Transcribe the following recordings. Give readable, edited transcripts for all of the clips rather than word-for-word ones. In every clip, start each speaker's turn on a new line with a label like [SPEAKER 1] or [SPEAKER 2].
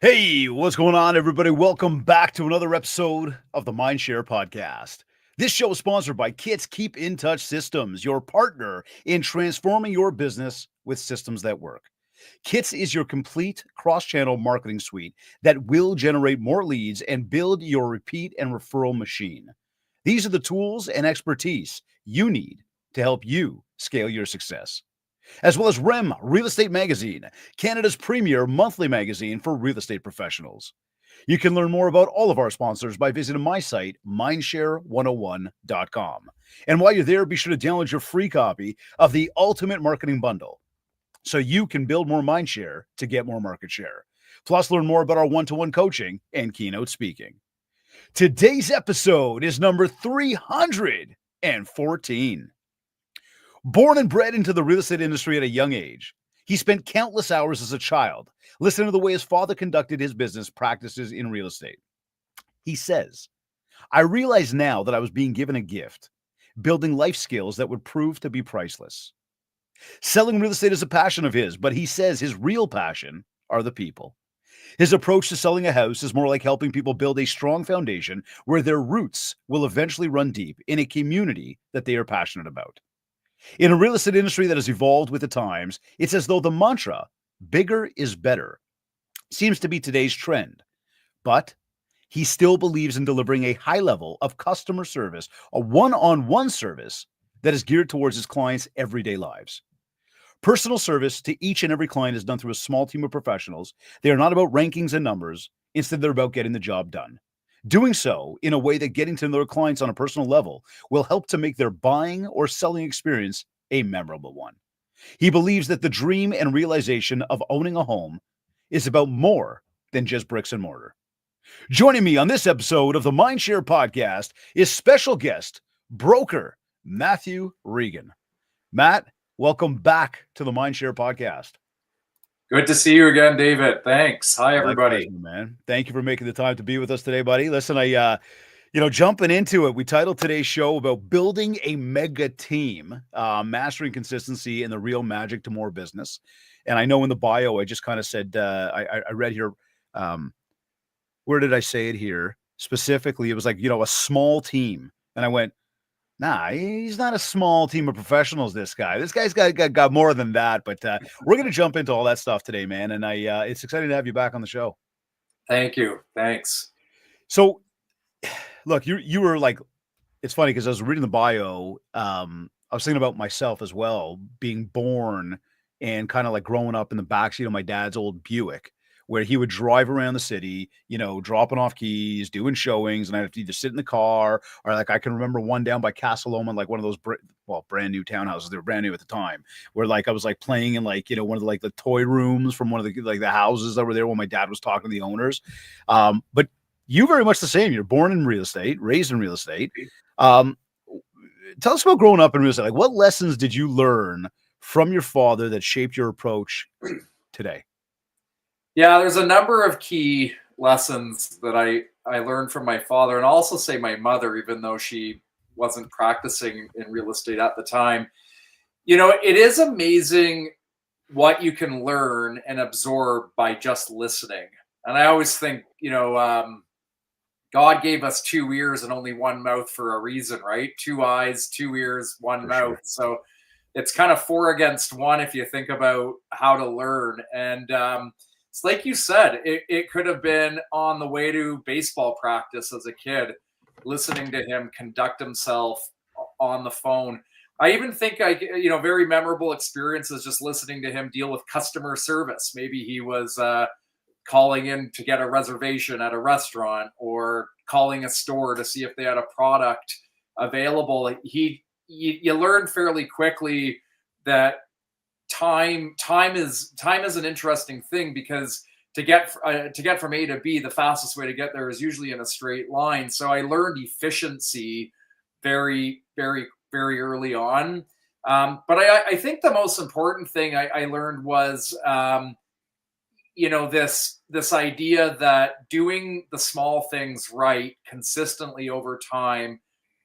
[SPEAKER 1] Hey, what's going on, everybody? Welcome back to another episode of the MindShare podcast. This show is sponsored by Kit's Keep in Touch Systems, your partner in transforming your business with systems that work. Kits is your complete cross-channel marketing suite that will generate more leads and build your repeat and referral machine. These are the tools and expertise you need to help you scale your success, as well as REM Real Estate Magazine, Canada's premier monthly magazine for real estate professionals. You can learn more about all of our sponsors by visiting my site, mindshare101.com. And while you're there, be sure to download your free copy of the Ultimate Marketing Bundle so you can build more mindshare to get more market share. Plus, learn more about our one-to-one coaching and keynote speaking. Today's episode is number 314. Born and bred into the real estate industry at a young age, he spent countless hours as a child listening to the way his father conducted his business practices in real estate. He says, I realize now that I was being given a gift, building life skills that would prove to be priceless. Selling real estate is a passion of his, but he says his real passion are the people. His approach to selling a house is more like helping people build a strong foundation where their roots will eventually run deep in a community that they are passionate about. In a real estate industry that has evolved with the times, it's as though the mantra, bigger is better, seems to be today's trend. But he still believes in delivering a high level of customer service, a one-on-one service that is geared towards his clients' everyday lives. Personal service to each and every client is done through a small team of professionals. They are not about rankings and numbers. Instead, they're about getting the job done. Doing so in a way that getting to know their clients on a personal level will help to make their buying or selling experience a memorable one. He believes that the dream and realization of owning a home is about more than just bricks and mortar. Joining me on this episode of the MindShare podcast is special guest, broker Matthew Regan. Matt, welcome back to the MindShare podcast.
[SPEAKER 2] Good to see you again, David. Thanks. Hi, everybody.
[SPEAKER 1] Likewise, man. Thank you for making the time to be with us today, buddy. Listen, jumping into it, we titled today's show about building a mega team, mastering consistency and the real magic to more business. And I know in the bio, I just kind of said, I read here, where did I say it here? Specifically, it was like, a small team. And I went, nah, he's not a small team of professionals, this guy. This guy's got more than that. But we're going to jump into all that stuff today, man. And it's exciting to have you back on the show.
[SPEAKER 2] Thank you. Thanks.
[SPEAKER 1] So, look, you were like, it's funny because I was reading the bio. I was thinking about myself as well, being born and kind of like growing up in the backseat of my dad's old Buick, where he would drive around the city, dropping off keys, doing showings, and I'd have to either sit in the car or like I can remember one down by Castle Loma, like one of those brand new townhouses. They were brand new at the time, where like I was like playing in like one of the like the toy rooms from one of the like the houses that were there when my dad was talking to the owners. But you very much the same. You're born in real estate, raised in real estate. Tell us about growing up in real estate. Like, what lessons did you learn from your father that shaped your approach today?
[SPEAKER 2] Yeah, there's a number of key lessons that I learned from my father, and I'll also say my mother, even though she wasn't practicing in real estate at the time. It is amazing what you can learn and absorb by just listening. And I always think, God gave us 2 ears and only 1 mouth for a reason, right? 2 eyes, 2 ears, 1 mouth. Sure. So it's kind of 4 against 1 if you think about how to learn. And it's like you said, it could have been on the way to baseball practice as a kid, listening to him conduct himself on the phone. I even think very memorable experiences just listening to him deal with customer service. Maybe he was calling in to get a reservation at a restaurant or calling a store to see if they had a product available. You learn fairly quickly that time is an interesting thing, because to get from A to B, the fastest way to get there is usually in a straight line. So I learned efficiency very, very, very early on. But I think the most important thing I learned was, this idea that doing the small things right consistently over time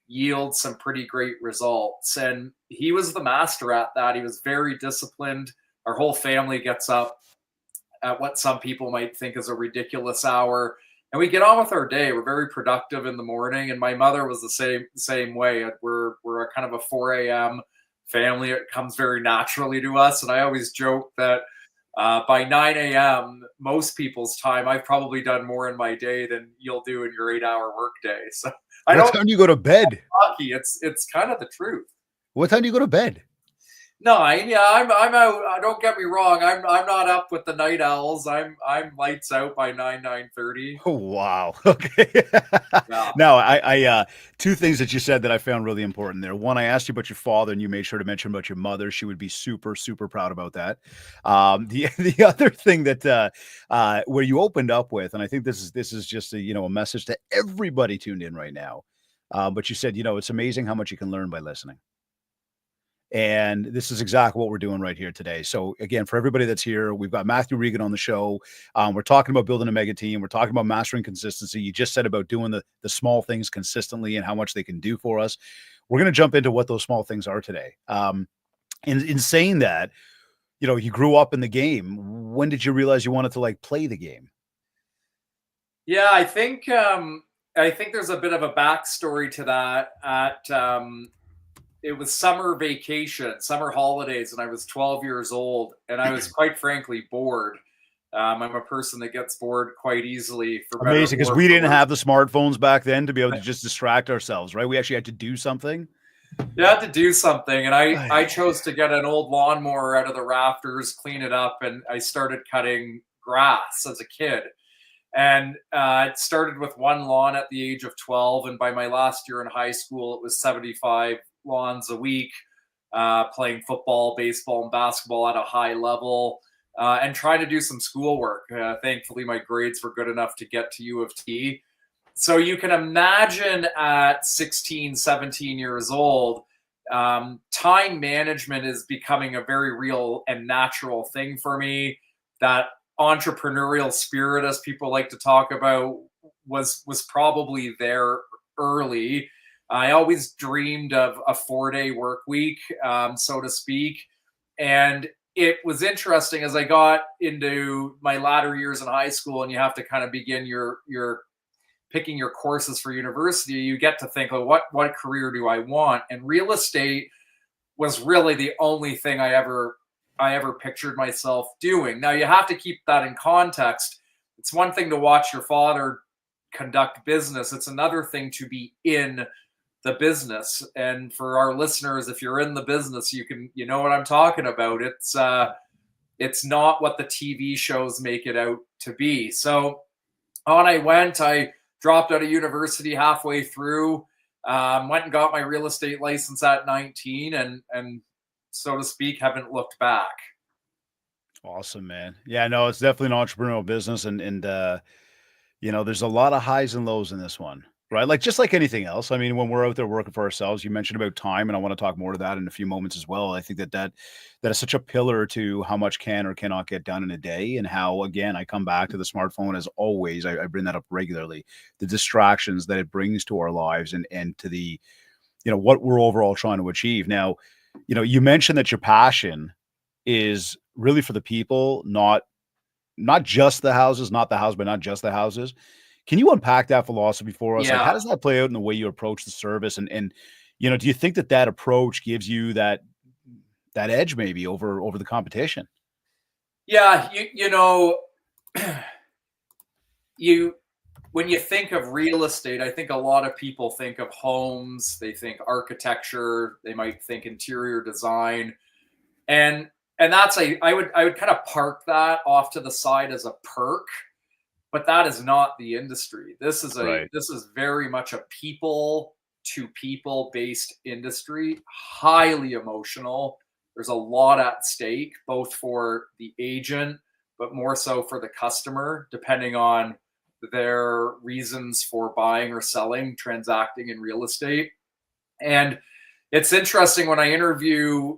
[SPEAKER 2] yields some pretty great results. And he was the master at that. He was very disciplined. Our whole family gets up at what some people might think is a ridiculous hour. And we get on with our day. We're very productive in the morning. And my mother was the same way. We're a kind of a 4 a.m. family. It comes very naturally to us. And I always joke that by 9 a.m., most people's time, I've probably done more in my day than you'll do in your 8-hour workday. So I
[SPEAKER 1] What
[SPEAKER 2] don't
[SPEAKER 1] time do you go to bed?
[SPEAKER 2] lucky. It's kind of the truth.
[SPEAKER 1] What time do you go to bed?
[SPEAKER 2] 9, yeah, I'm out. Don't get me wrong. I'm not up with the night owls. I'm lights out by 9:30.
[SPEAKER 1] Oh, wow. Okay.
[SPEAKER 2] Yeah.
[SPEAKER 1] Now, I two things that you said that I found really important there. One, I asked you about your father, and you made sure to mention about your mother. She would be super, super proud about that. The other thing that where you opened up with, and I think this is just a message to everybody tuned in right now. But you said, it's amazing how much you can learn by listening. And this is exactly what we're doing right here today. So again, for everybody that's here, we've got Matthew Regan on the show. We're talking about building a mega team. We're talking about mastering consistency. You just said about doing the small things consistently and how much they can do for us. We're going to jump into what those small things are today. In saying that, you grew up in the game. When did you realize you wanted to play the game?
[SPEAKER 2] Yeah, I think there's a bit of a backstory to that. It was summer vacation, summer holidays, and I was 12 years old, and I was quite frankly bored. I'm a person that gets bored quite easily.
[SPEAKER 1] Amazing, because we didn't have the smartphones back then to be able to just distract ourselves, right? We actually had to do something.
[SPEAKER 2] You had to do something, and I chose to get an old lawnmower out of the rafters, clean it up, and I started cutting grass as a kid. And it started with one lawn at the age of 12, and by my last year in high school, it was 75 lawns a week, playing football, baseball, and basketball at a high level, and trying to do some schoolwork. Thankfully, my grades were good enough to get to U of T. So you can imagine at 16, 17 years old, time management is becoming a very real and natural thing for me. That entrepreneurial spirit, as people like to talk about, was probably there early. I always dreamed of a 4-day work week, so to speak. And it was interesting as I got into my latter years in high school, and you have to kind of begin your picking your courses for university. You get to think, oh, what career do I want? And real estate was really the only thing I ever pictured myself doing. Now you have to keep that in context. It's one thing to watch your father conduct business. It's another thing to be in the business. And for our listeners, if you're in the business, you know what I'm talking about. It's not what the TV shows make it out to be. So on I dropped out of university halfway through, went and got my real estate license at 19, and so to speak, haven't looked back.
[SPEAKER 1] Awesome, man. Yeah, no, it's definitely an entrepreneurial business, and there's a lot of highs and lows in this one, right? Just like anything else. I mean, when we're out there working for ourselves, you mentioned about time, and I want to talk more to that in a few moments as well. I think that is such a pillar to how much can or cannot get done in a day, and how, again, I come back to the smartphone as always. I bring that up regularly, the distractions that it brings to our lives and to the, what we're overall trying to achieve. Now, you mentioned that your passion is really for the people, not just the houses, not the house, but not just the houses. Can you unpack that philosophy for us?
[SPEAKER 2] Yeah.
[SPEAKER 1] How does that play out in the way you approach the service? And do you think that approach gives you that edge maybe over the competition?
[SPEAKER 2] Yeah, when you think of real estate, I think a lot of people think of homes, they think architecture, they might think interior design. And that's I would kind of park that off to the side as a perk, but that is not the industry. This is very much a people to people based industry, highly emotional. There's a lot at stake, both for the agent, but more so for the customer, depending on their reasons for buying or selling, transacting in real estate. And it's interesting when I interview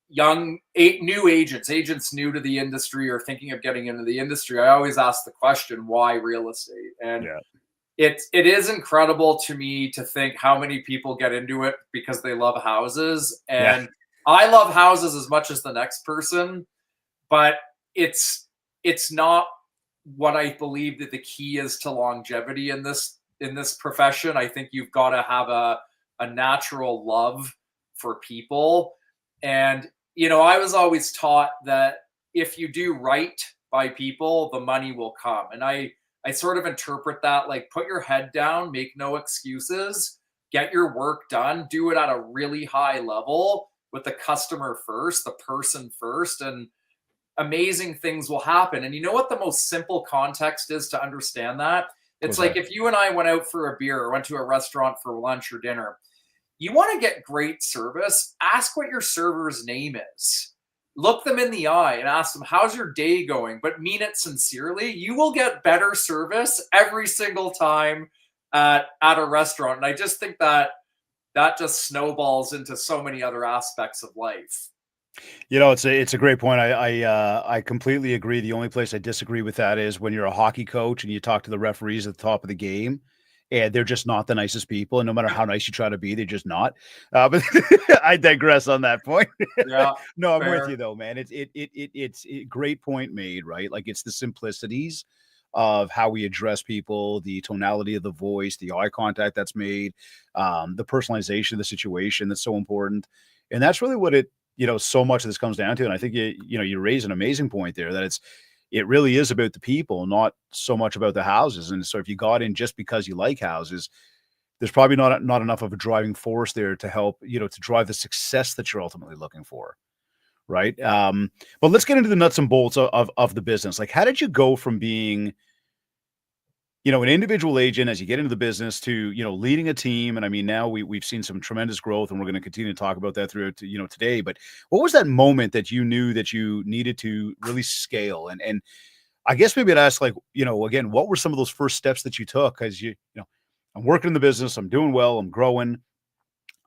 [SPEAKER 2] new agents new to the industry or thinking of getting into the industry, I always ask the question, why real estate? And it is incredible to me to think how many people get into it because they love houses. And I love houses as much as the next person, but it's it's not what I believe that the key is to longevity in this profession. I think you've got to have a natural love for people. And, I was always taught that if you do right by people, the money will come. And I sort of interpret that like, put your head down, make no excuses, get your work done, do it at a really high level with the customer first, the person first, and amazing things will happen. And you know what the most simple context is to understand that? It's like if you and I went out for a beer or went to a restaurant for lunch or dinner, you want to get great service, ask what your server's name is. Look them in the eye and ask them, how's your day going? But mean it sincerely. You will get better service every single time at a restaurant. And I just think that just snowballs into so many other aspects of life.
[SPEAKER 1] It's a great point. I completely agree. The only place I disagree with that is when you're a hockey coach and you talk to the referees at the top of the game, and they're just not the nicest people. And no matter how nice you try to be, they're just not. But I digress on that point.
[SPEAKER 2] Yeah,
[SPEAKER 1] no, I'm
[SPEAKER 2] fair.
[SPEAKER 1] with you though, man. It's a great point made, right? Like it's the simplicities of how we address people, the tonality of the voice, the eye contact that's made, the personalization of the situation that's so important. And that's really what so much of this comes down to. And I think you raise an amazing point there that it really is about the people, not so much about the houses. And so if you got in just because you like houses, there's probably not enough of a driving force there to help, to drive the success that you're ultimately looking for. Right. But let's get into the nuts and bolts of the business. Like, how did you go from being, an individual agent as you get into the business to, leading a team? And I mean, now we've seen some tremendous growth and we're going to continue to talk about that throughout, today. But what was that moment that you knew that you needed to really scale? And I guess maybe I'd ask, like, again, what were some of those first steps that you took? As I'm working in the business, I'm doing well, I'm growing.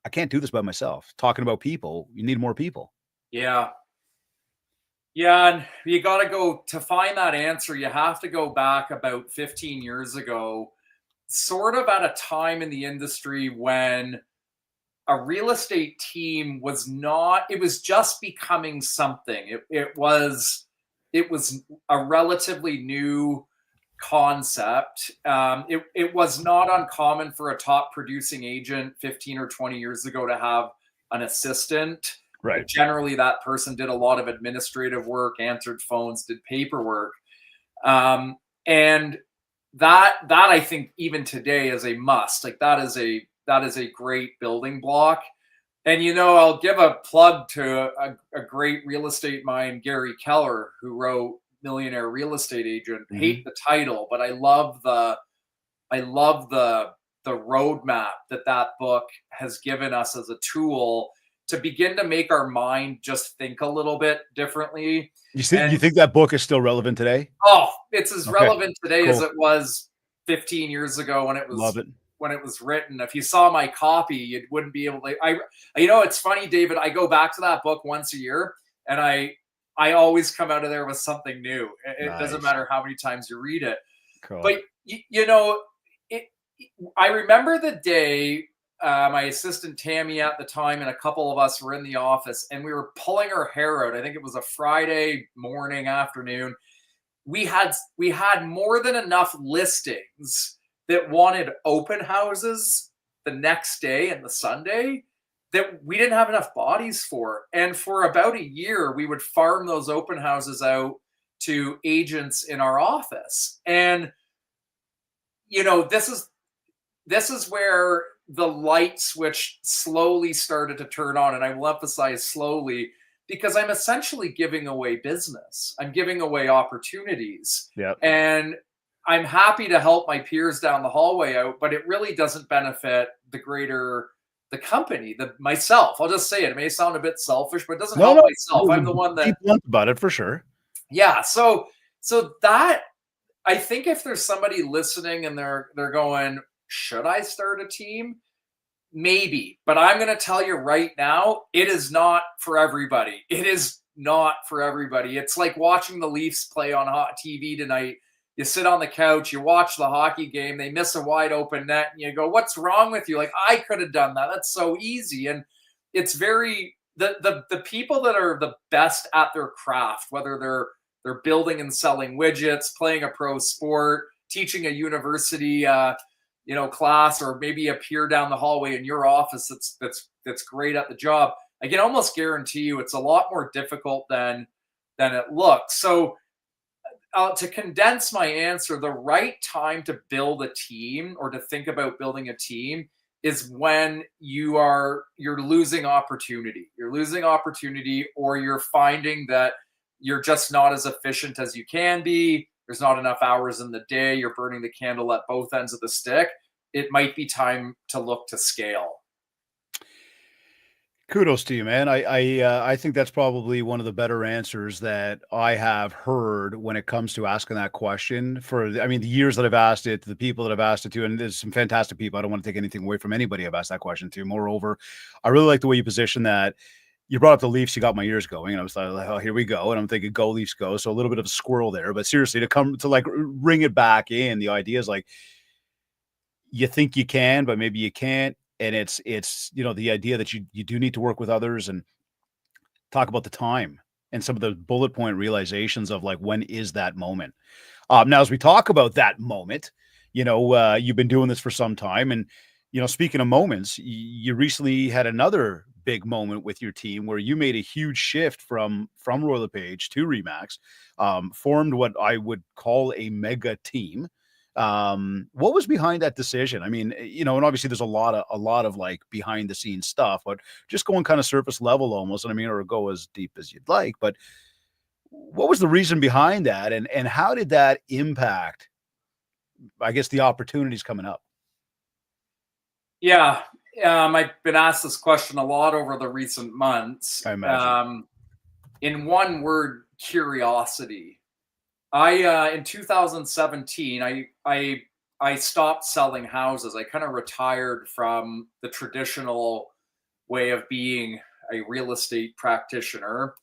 [SPEAKER 1] I can't do this by myself. Talking about people, you need more people.
[SPEAKER 2] Yeah. Yeah, and you got to go to find that answer. You have to go back about 15 years ago, sort of at a time in the industry when a real estate team was not, it was just becoming something. It was a relatively new concept. It was not uncommon for a top producing agent 15 or 20 years ago to have an assistant.
[SPEAKER 1] Right.
[SPEAKER 2] Generally, that person did a lot of administrative work, answered phones, did paperwork. And that I think even today is a must. Like that is a great building block. And I'll give a plug to a great real estate mind, Gary Keller, who wrote Millionaire Real Estate Agent.
[SPEAKER 1] Mm-hmm.
[SPEAKER 2] Hate the title, but I love the roadmap that book has given us as a tool to begin to make our mind just think a little bit differently.
[SPEAKER 1] You think that book is still relevant today?
[SPEAKER 2] Oh, it's as relevant today
[SPEAKER 1] cool.
[SPEAKER 2] as it was 15 years ago when it was
[SPEAKER 1] Love it.
[SPEAKER 2] When it was written. If you saw my copy, you wouldn't be able to. It's funny, David. I go back to that book once a year, and I always come out of there with something new. It
[SPEAKER 1] Nice.
[SPEAKER 2] Doesn't matter how many times you read it.
[SPEAKER 1] Cool.
[SPEAKER 2] But I remember the day. My assistant Tammy at the time and a couple of us were in the office and we were pulling our hair out. I think it was a Friday morning, afternoon. We had more than enough listings that wanted open houses the next day and the Sunday that we didn't have enough bodies for. And for about a year, we would farm those open houses out to agents in our office. And, this is where the light switch slowly started to turn on. And I will emphasize slowly because I'm essentially giving away business. I'm giving away opportunities.
[SPEAKER 1] Yep.
[SPEAKER 2] And I'm happy to help my peers down the hallway out, but it really doesn't benefit the company, myself. I'll just say it. It may sound a bit selfish, but it doesn't help myself. I'm the one that
[SPEAKER 1] keep blunt about it for sure.
[SPEAKER 2] Yeah. So that, I think if there's somebody listening and they're going, should I start a team? Maybe, but I'm going to tell you right now, it is not for everybody. It is not for everybody. It's like watching the Leafs play on hot TV tonight. You sit on the couch, you watch the hockey game, they miss a wide open net, and you go, what's wrong with you? Like, I could have done that. That's so easy. And it's very, the people that are the best at their craft, whether they're they're building and selling widgets, playing a pro sport, teaching a university class, or maybe a peer down the hallway in your office that's great at the job. I can almost guarantee you it's a lot more difficult than it looks. So to condense my answer, the right time to build a team or to think about building a team is when you're losing opportunity. You're losing opportunity, or you're finding that you're just not as efficient as you can be. There's not enough hours in the day. You're burning the candle at both ends of the stick. It might be time to look to scale.
[SPEAKER 1] Kudos to you, man. I think that's probably one of the better answers that I have heard when it comes to asking that question. I mean, the years that I've asked it, the people that I've asked it to, and there's some fantastic people. I don't want to take anything away from anybody I've asked that question to. Moreover, I really like the way you position that. You brought up the Leafs, you got my ears going, and I was like, oh, here we go. And I'm thinking, go Leafs, go. So a little bit of a squirrel there, but seriously, to like ring it back in, the idea is like, you think you can, but maybe you can't. And it's the idea that you do need to work with others and talk about the time and some of the bullet point realizations of like, when is that moment? Now, as we talk about that moment, you've been doing this for some time, and speaking of moments, you recently had another big moment with your team where you made a huge shift from Royal LePage to Remax, formed what I would call a mega team. What was behind that decision? I mean, and obviously there's a lot of like behind the scenes stuff, but just going kind of surface level almost. And I mean, or go as deep as you'd like, but what was the reason behind that? And how did that impact, I guess, the opportunities coming up?
[SPEAKER 2] Yeah. I've been asked this question a lot over the recent months.
[SPEAKER 1] I imagine.
[SPEAKER 2] In one word, curiosity. In 2017, I stopped selling houses. I kind of retired from the traditional way of being a real estate practitioner.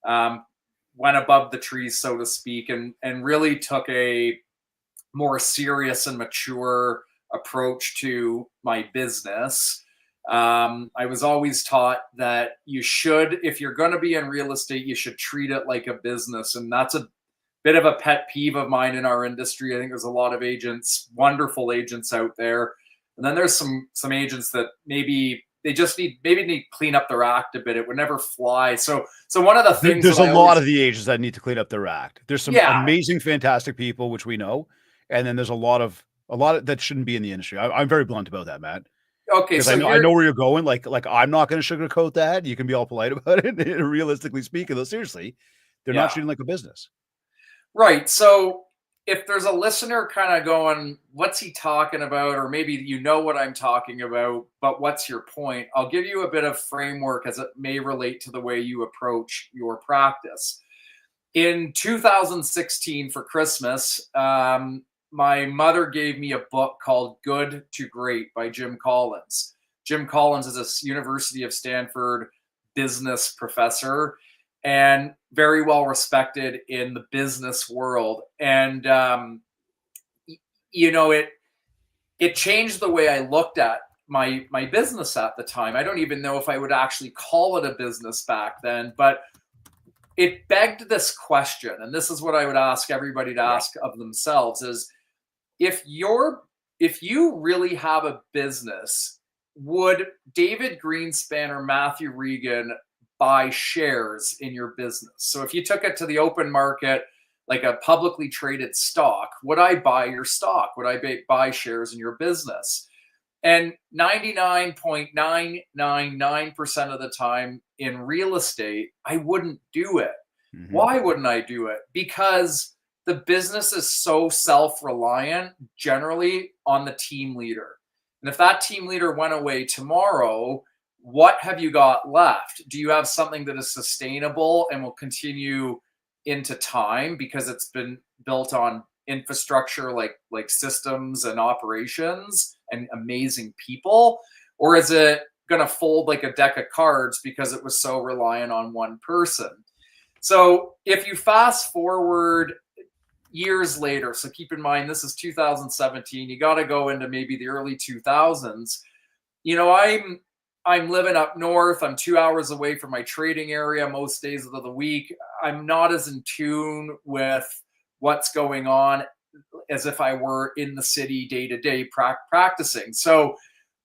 [SPEAKER 2] Went above the trees, so to speak, and really took a more serious and mature approach to my business. I was always taught that if you're going to be in real estate, you should treat it like a business. And that's a bit of a pet peeve of mine in our industry. I think there's a lot of agents, wonderful agents out there. And then there's some agents that maybe they just need to clean up their act a bit. It would never fly. So one of the things
[SPEAKER 1] there's a lot of the agents that need to clean up their act. There's some amazing, fantastic people, which we know. And then there's a lot of that shouldn't be in the industry. I'm very blunt about that, Matt.
[SPEAKER 2] Okay.
[SPEAKER 1] So I know where you're going. Like I'm not going to sugarcoat that. You can be all polite about it. Realistically speaking, though, seriously, they're not treating like a business.
[SPEAKER 2] Right. So if there's a listener kind of going, what's he talking about? Or maybe you know what I'm talking about, but what's your point? I'll give you a bit of framework as it may relate to the way you approach your practice. In 2016 for Christmas, my mother gave me a book called Good to Great by Jim Collins. Jim Collins is a University of Stanford business professor and very well respected in the business world. And, it changed the way I looked at my business at the time. I don't even know if I would actually call it a business back then, but it begged this question. And this is what I would ask everybody to ask of themselves is, if you really have a business, would David Greenspan or Matthew Regan buy shares in your business? So if you took it to the open market, like a publicly traded stock, would I buy your stock? Would I buy shares in your business? And 99.999% of the time in real estate, I wouldn't do it. Mm-hmm. Why wouldn't I do it? Because the business is so self-reliant generally on the team leader. And if that team leader went away tomorrow, what have you got left? Do you have something that is sustainable and will continue into time because it's been built on infrastructure like systems and operations and amazing people? Or is it going to fold like a deck of cards because it was so reliant on one person? So if you fast forward years later, so keep in mind, this is 2017, you got to go into maybe the early 2000s. I'm living up north. I'm 2 hours away from my trading area most days of the week. I'm not as in tune with what's going on as if I were in the city day to day practicing. So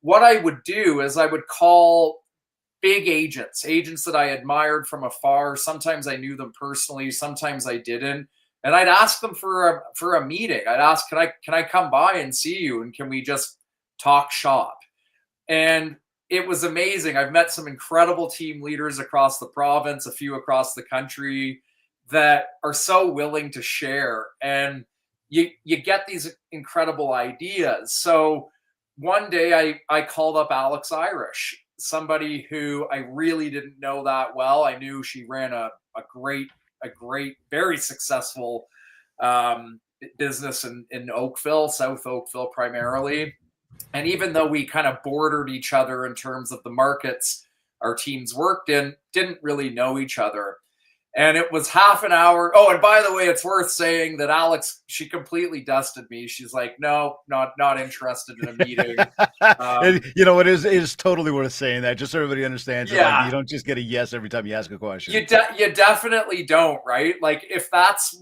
[SPEAKER 2] what I would do is I would call big agents that I admired from afar. Sometimes I knew them personally, sometimes I didn't. And I'd ask them for a meeting. I'd ask, can I come by and see you, and can we just talk shop? And it was amazing. I've met some incredible team leaders across the province, a few across the country, that are so willing to share. And you get these incredible ideas. So one day I called up Alex Irish, somebody who I really didn't know that well. I knew she ran a great, very successful business in Oakville, South Oakville primarily. And even though we kind of bordered each other in terms of the markets our teams worked in, didn't really know each other. And it was half an hour. Oh, and by the way, it's worth saying that Alex, she completely dusted me. She's like, no, not interested in a meeting.
[SPEAKER 1] It is totally worth saying that, just so everybody understands.
[SPEAKER 2] Yeah.
[SPEAKER 1] Like, you don't just get a yes every time you ask a question.
[SPEAKER 2] You definitely don't, right? Like, if that's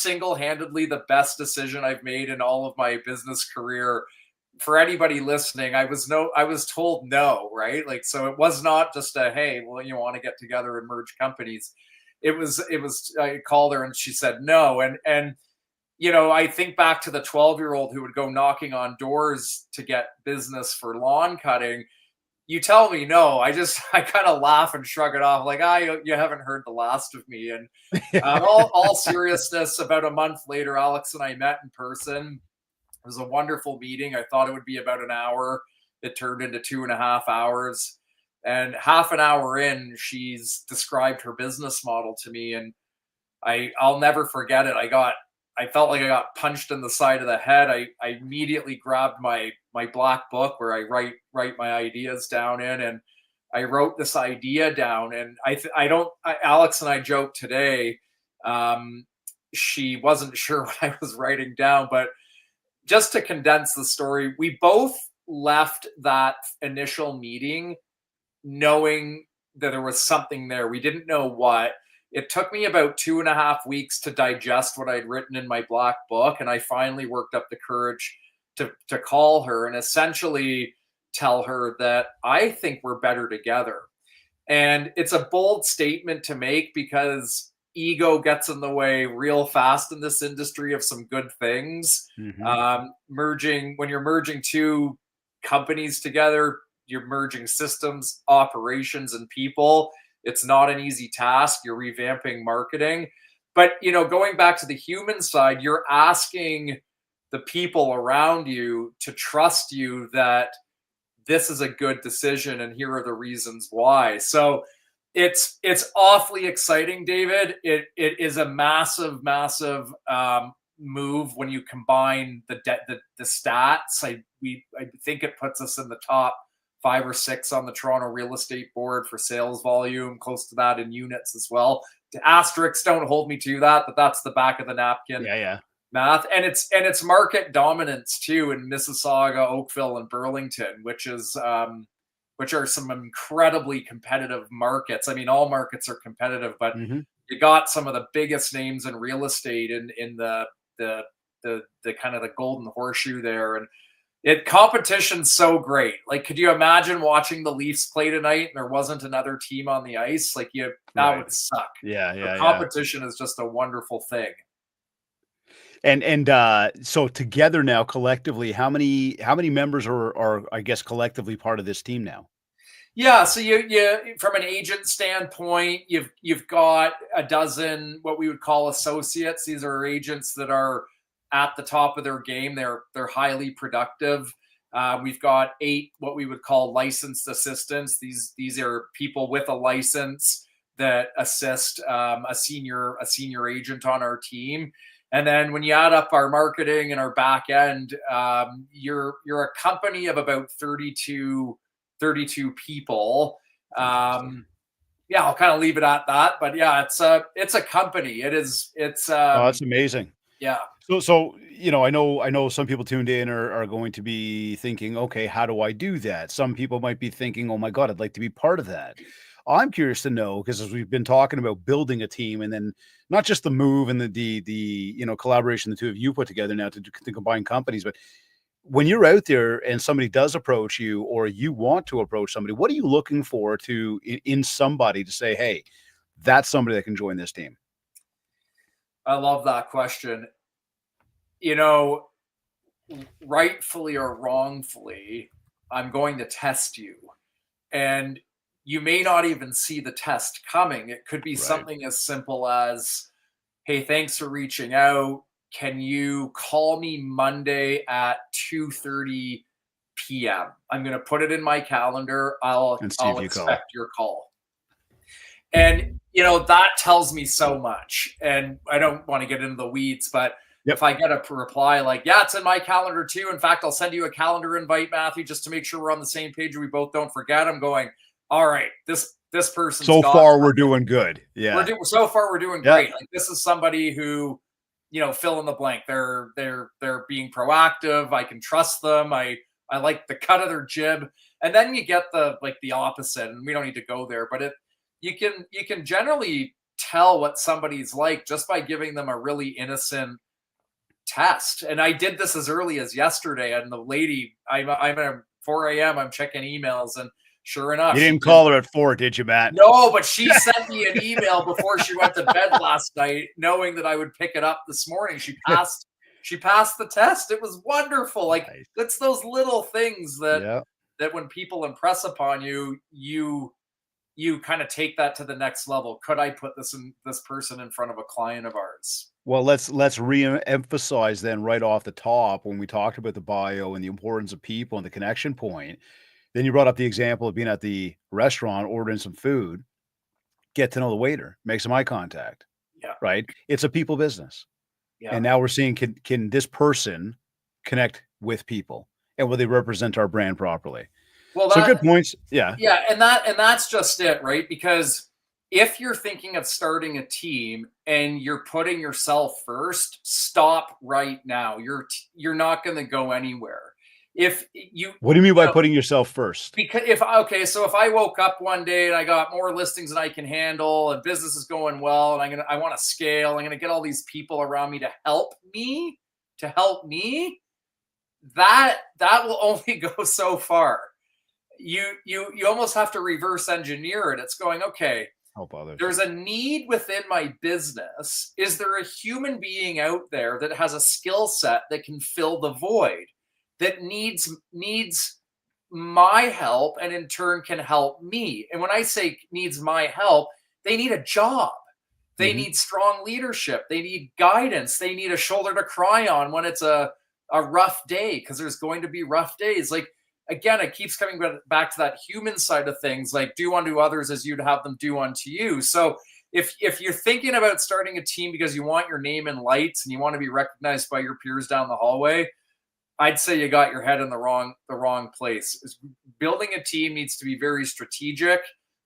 [SPEAKER 2] single-handedly the best decision I've made in all of my business career, for anybody listening, I was told no, right? Like, so it was not just a, hey, well, you want to get together and merge companies. It was, I called her and she said no. And, I think back to the 12-year-old who would go knocking on doors to get business for lawn cutting. You tell me no, I kind of laugh and shrug it off, like, you haven't heard the last of me. And all seriousness, about a month later, Alex and I met in person. It was a wonderful meeting. I thought it would be about an hour. It turned into 2.5 hours. And half an hour in, she's described her business model to me. And I'll never forget it. I felt like I got punched in the side of the head. I immediately grabbed my black book where I write my ideas down in, and I wrote this idea down. And Alex and I joked today. She wasn't sure what I was writing down, but just to condense the story, we both left that initial meeting knowing that there was something there. We didn't know what. It took me about 2.5 weeks to digest what I'd written in my black book, and I finally worked up the courage to call her and essentially tell her that I think we're better together. And it's a bold statement to make because ego gets in the way real fast in this industry of some good things.
[SPEAKER 1] Mm-hmm.
[SPEAKER 2] When you're merging two companies together, you're merging systems, operations, and people. It's not an easy task. You're revamping marketing. But, going back to the human side, you're asking the people around you to trust you that this is a good decision and here are the reasons why. So it's awfully exciting, David. It is a massive move when you combine the stats. I think it puts us in the top 5 or 6 on the Toronto real estate board for sales volume, close to that in units as well. The asterisks don't hold me to that, but that's the back of the napkin.
[SPEAKER 1] Yeah.
[SPEAKER 2] Math. And it's market dominance too in Mississauga, Oakville, and Burlington, which are some incredibly competitive markets. I mean, all markets are competitive, but
[SPEAKER 1] Mm-hmm.
[SPEAKER 2] you got some of the biggest names in real estate in the kind of the golden horseshoe there. And competition's so great. Like, could you imagine watching the Leafs play tonight and there wasn't another team on the ice? Like, that would suck.
[SPEAKER 1] Yeah.
[SPEAKER 2] Competition is just a wonderful thing.
[SPEAKER 1] And so together now, collectively, how many members are I guess collectively part of this team now?
[SPEAKER 2] Yeah, so you from an agent standpoint, you've got a dozen what we would call associates. These are agents that are at the top of their game. They're highly productive. We've got 8 what we would call licensed assistants. These are people with a license that assist a senior agent on our team. And then when you add up our marketing and our back end, you're a company of about 32 people. Yeah, I'll kind of leave it at that. But yeah, it's a company. It's
[SPEAKER 1] Oh, that's amazing.
[SPEAKER 2] Yeah.
[SPEAKER 1] So I know some people tuned in are going to be thinking, okay, how do I do that? Some people might be thinking, oh my God, I'd like to be part of that. I'm curious to know, because as we've been talking about building a team, and then not just the move and the collaboration the two of you put together now to combine companies, but when you're out there and somebody does approach you, or you want to approach somebody, what are you looking for in somebody to say, hey, that's somebody that can join this team?
[SPEAKER 2] I love that question. Rightfully or wrongfully, I'm going to test you. And you may not even see the test coming. It could be
[SPEAKER 1] Right.
[SPEAKER 2] something as simple as, hey, thanks for reaching out. Can you call me Monday at 2:30 p.m.? I'm going to put it in my calendar.
[SPEAKER 1] And see
[SPEAKER 2] I'll
[SPEAKER 1] if you call.
[SPEAKER 2] expect your call. And that tells me so much. And I don't want to get into the weeds, but
[SPEAKER 1] Yep.
[SPEAKER 2] if I get a reply like, yeah, it's in my calendar too. In fact, I'll send you a calendar invite, Matthew, just to make sure we're on the same page and we both don't forget. I'm going, all right, this person's
[SPEAKER 1] So
[SPEAKER 2] got
[SPEAKER 1] far we're doing good. Yeah.
[SPEAKER 2] so far we're doing
[SPEAKER 1] Yeah.
[SPEAKER 2] great. Like, this is somebody who, fill in the blank. They're being proactive. I can trust them. I like the cut of their jib. And then you get the opposite, and we don't need to go there, but you can generally tell what somebody's like just by giving them a really innocent test. And I did this as early as yesterday, and the lady, I'm at 4 a.m. I'm checking emails, and sure enough,
[SPEAKER 1] You didn't call her at 4, did you, Matt?
[SPEAKER 2] No, but she sent me an email before she went to bed last night, knowing that I would pick it up this morning. She passed the test. It was wonderful. Like,
[SPEAKER 1] Nice.
[SPEAKER 2] it's those little things
[SPEAKER 1] Yeah.
[SPEAKER 2] that when people impress upon you, you kind of take that to the next level. Could I put this person in front of a client of ours?
[SPEAKER 1] Well, let's re-emphasize then right off the top, when we talked about the bio and the importance of people and the connection point. Then you brought up the example of being at the restaurant, ordering some food, get to know the waiter, make some eye contact.
[SPEAKER 2] Yeah.
[SPEAKER 1] Right. It's a people business.
[SPEAKER 2] Yeah.
[SPEAKER 1] And now we're seeing, can this person connect with people, and will they represent our brand properly?
[SPEAKER 2] Well,
[SPEAKER 1] so good points. Yeah.
[SPEAKER 2] Yeah. And that's just it, right? Because if you're thinking of starting a team and you're putting yourself first, stop right now. You're not going to go anywhere.
[SPEAKER 1] What do you mean by putting yourself first?
[SPEAKER 2] Because if I woke up one day and I got more listings than I can handle, and business is going well, and I want to scale, I'm gonna get all these people around me to help me, that will only go so far. You almost have to reverse engineer it. It's going, okay,
[SPEAKER 1] help others.
[SPEAKER 2] There's a need within my business. Is there a human being out there that has a skill set that can fill the void, that needs my help, and in turn can help me? And when I say needs my help, they need a job. They need strong leadership. They need guidance. They need a shoulder to cry on when it's a rough day, because there's going to be rough days. Like, again, it keeps coming back to that human side of things, like do unto others as you'd have them do unto you. So if you're thinking about starting a team because you want your name in lights and you want to be recognized by your peers down the hallway, I'd say you got your head in the wrong place. Building a team needs to be very strategic.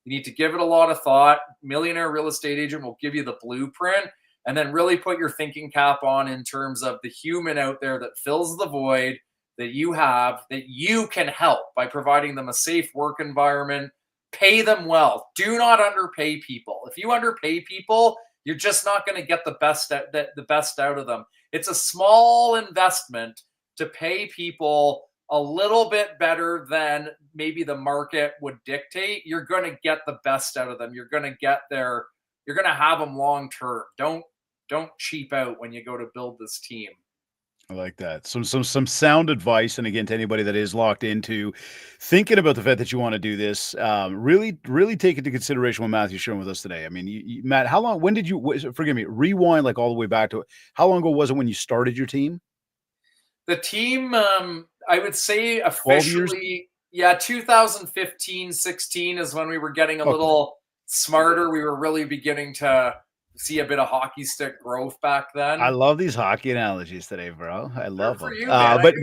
[SPEAKER 2] You need to give it a lot of thought. Millionaire Real Estate Agent will give you the blueprint, and then really put your thinking cap on in terms of the human out there that fills the void that you have, that you can help by providing them a safe work environment. Pay them well. Do not underpay people. If you underpay people, you're just not going to get the best out of them. It's a small investment to pay people a little bit better than maybe the market would dictate. You're going to get the best out of them. You're going to have them long term. Don't cheap out when you go to build this team.
[SPEAKER 1] I like that. Some sound advice. And again, to anybody that is locked into thinking about the fact that you want to do this, really take into consideration what Matthew's sharing with us today. I mean, Matt, when did you, forgive me, rewind like all the way back to, how long ago was it when you started your team?
[SPEAKER 2] The team, I would say officially, 2015, 16 is when we were getting a little smarter. We were really beginning to see a bit of hockey stick growth back then.
[SPEAKER 1] I love these hockey analogies today, bro. I love them.
[SPEAKER 2] You,
[SPEAKER 1] but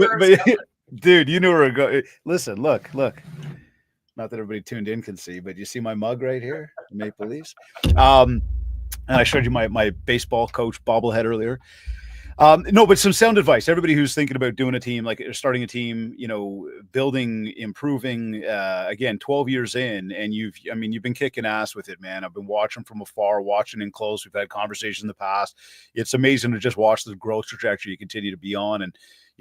[SPEAKER 1] dude, you know where we're going. Listen, look. Not that everybody tuned in can see, but you see my mug right here, Maple Leafs. And I showed you my baseball coach bobblehead earlier. No, but some sound advice. Everybody who's thinking about doing a team, like starting a team, building, improving. Again, 12 years in, and you've been kicking ass with it, man. I've been watching from afar, watching in close. We've had conversations in the past. It's amazing to just watch the growth trajectory you continue to be on. And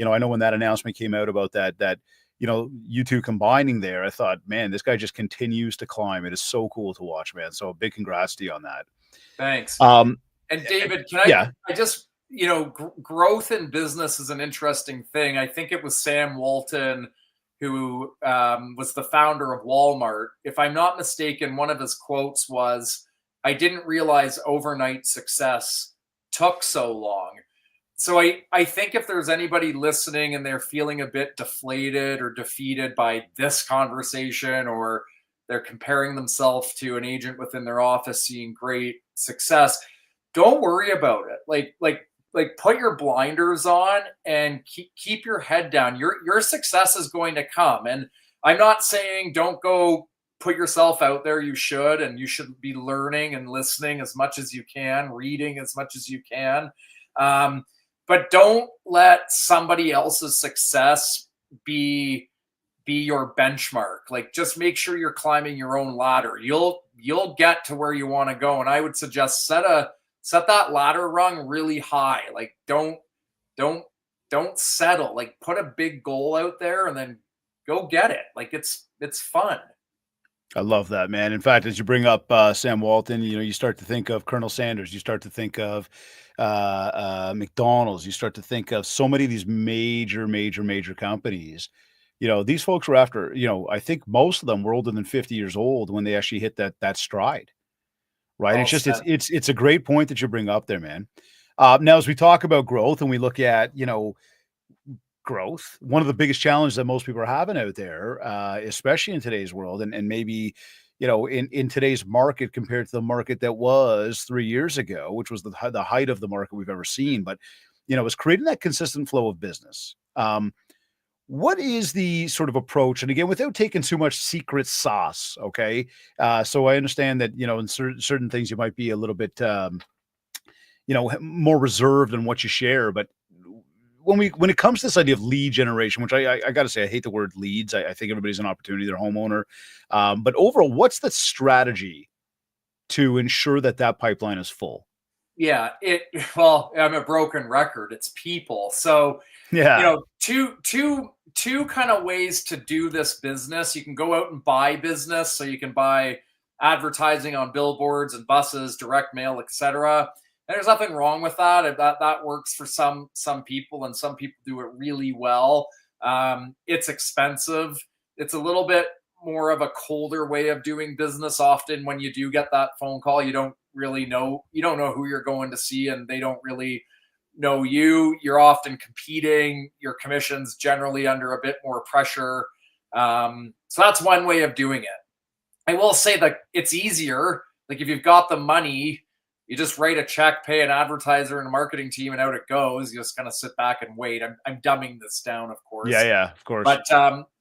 [SPEAKER 1] I know when that announcement came out about that you two combining there, I thought, man, this guy just continues to climb. It is so cool to watch, man. So big congrats to you on that.
[SPEAKER 2] Thanks.
[SPEAKER 1] Um,
[SPEAKER 2] And David,
[SPEAKER 1] yeah.
[SPEAKER 2] I just, growth in business is an interesting thing. I think it was Sam Walton who was the founder of Walmart. If I'm not mistaken, one of his quotes was, "I didn't realize overnight success took so long." So I think if there's anybody listening and they're feeling a bit deflated or defeated by this conversation, or they're comparing themselves to an agent within their office seeing great success, don't worry about it. Like put your blinders on and keep your head down. Your success is going to come. And I'm not saying don't go put yourself out there. You should, and you should be learning and listening as much as you can, reading as much as you can. But don't let somebody else's success be your benchmark. Like, just make sure you're climbing your own ladder. You'll get to where you want to go. And I would suggest set that ladder rung really high. Like, don't settle. Like, put a big goal out there and then go get it. Like, it's fun.
[SPEAKER 1] I love that, man. In fact, as you bring up Sam Walton, you start to think of Colonel Sanders. You start to think of McDonald's. You start to think of so many of these major, major, major companies. These folks were after. I think most of them were older than 50 years old when they actually hit that stride. Right?
[SPEAKER 2] Well
[SPEAKER 1] It's just
[SPEAKER 2] said.
[SPEAKER 1] it's a great point that you bring up there, man. Now, as we talk about growth and we look at growth, one of the biggest challenges that most people are having out there, especially in today's world, and maybe in today's market compared to the market that was 3 years ago, which was the height of the market we've ever seen, but is creating that consistent flow of business. What is the sort of approach? And again, without taking too much secret sauce, okay? So I understand that in certain things you might be a little bit more reserved in what you share, but when it comes to this idea of lead generation, which I got to say, I hate the word leads. I think everybody's an opportunity, they're a homeowner. But overall, what's the strategy to ensure that pipeline is full?
[SPEAKER 2] Yeah, well, I'm a broken record. It's people. So,
[SPEAKER 1] Yeah.
[SPEAKER 2] two kind of ways to do this business. You can go out and buy business. So you can buy advertising on billboards and buses, direct mail, etc. And there's nothing wrong with that. That works for some people, and some people do it really well. It's expensive. It's a little bit more of a colder way of doing business. Often when you do get that phone call, you don't know who you're going to see, and they don't really know you. You're often competing. Your commission's generally under a bit more pressure. So that's one way of doing it. I will say that it's easier. Like, if you've got the money, you just write a check, pay an advertiser and a marketing team, and out it goes. You just kind of sit back and wait. I'm dumbing this down, of course.
[SPEAKER 1] Yeah, of course.
[SPEAKER 2] But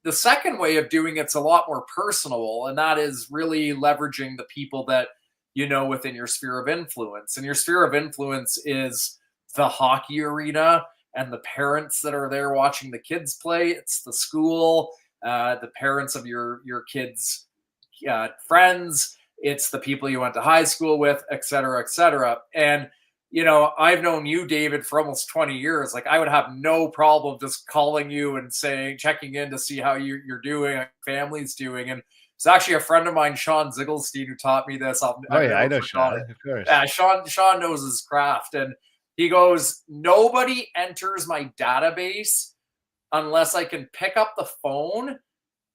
[SPEAKER 2] the second way of doing it's a lot more personal, and that is really leveraging the people that within your sphere of influence. And your sphere of influence is the hockey arena and the parents that are there watching the kids play. It's the school, the parents of your kids' friends. It's the people you went to high school with, et cetera, et cetera. And, I've known you, David, for almost 20 years. Like, I would have no problem just calling you and checking in to see how you're doing, how your family's doing. And it's actually a friend of mine, Sean Ziegelstein, who taught me this.
[SPEAKER 1] I know Sean, of course.
[SPEAKER 2] Yeah, Sean knows his craft. And he goes, nobody enters my database unless I can pick up the phone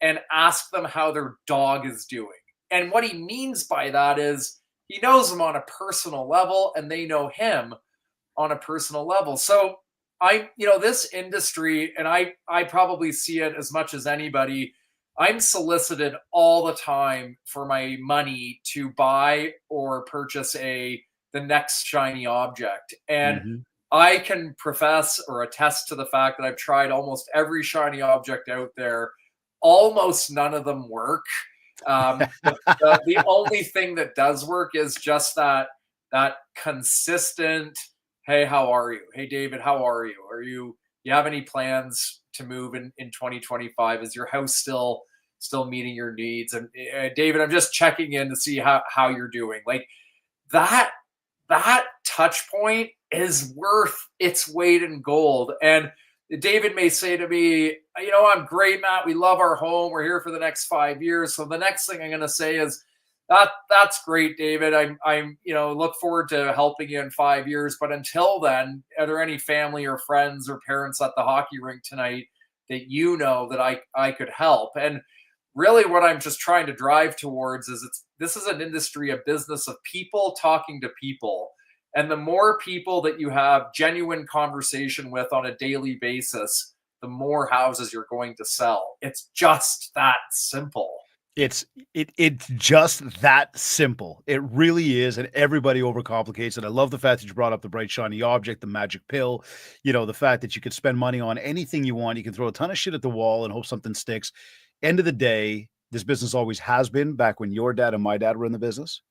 [SPEAKER 2] and ask them how their dog is doing. And what he means by that is he knows them on a personal level, and they know him on a personal level. So this industry, and I probably see it as much as anybody, I'm solicited all the time for my money to buy or purchase the next shiny object. And I can profess or attest to the fact that I've tried almost every shiny object out there. Almost none of them work. The only thing that does work is just that consistent, hey, how are you? Hey, David, how are you? You have any plans to move in 2025? Is your house still meeting your needs? And David, I'm just checking in to see how you're doing. Like that that touch point is worth its weight in gold. And David may say to me, I'm great, Matt. We love our home. We're here for the next 5 years. So the next thing I'm going to say is, that's great, David. I'm look forward to helping you in 5 years. But until then, are there any family or friends or parents at the hockey rink tonight that that I could help? And really what I'm just trying to drive towards is this is an industry, a business of people talking to people. And the more people that you have genuine conversation with on a daily basis, the more houses you're going to sell. It's just that simple.
[SPEAKER 1] It's just that simple. It really is, and everybody overcomplicates it. I love the fact that you brought up the bright shiny object, the magic pill. The fact that you could spend money on anything you want. You can throw a ton of shit at the wall and hope something sticks. End of the day, this business always has been. Back when your dad and my dad were in the business,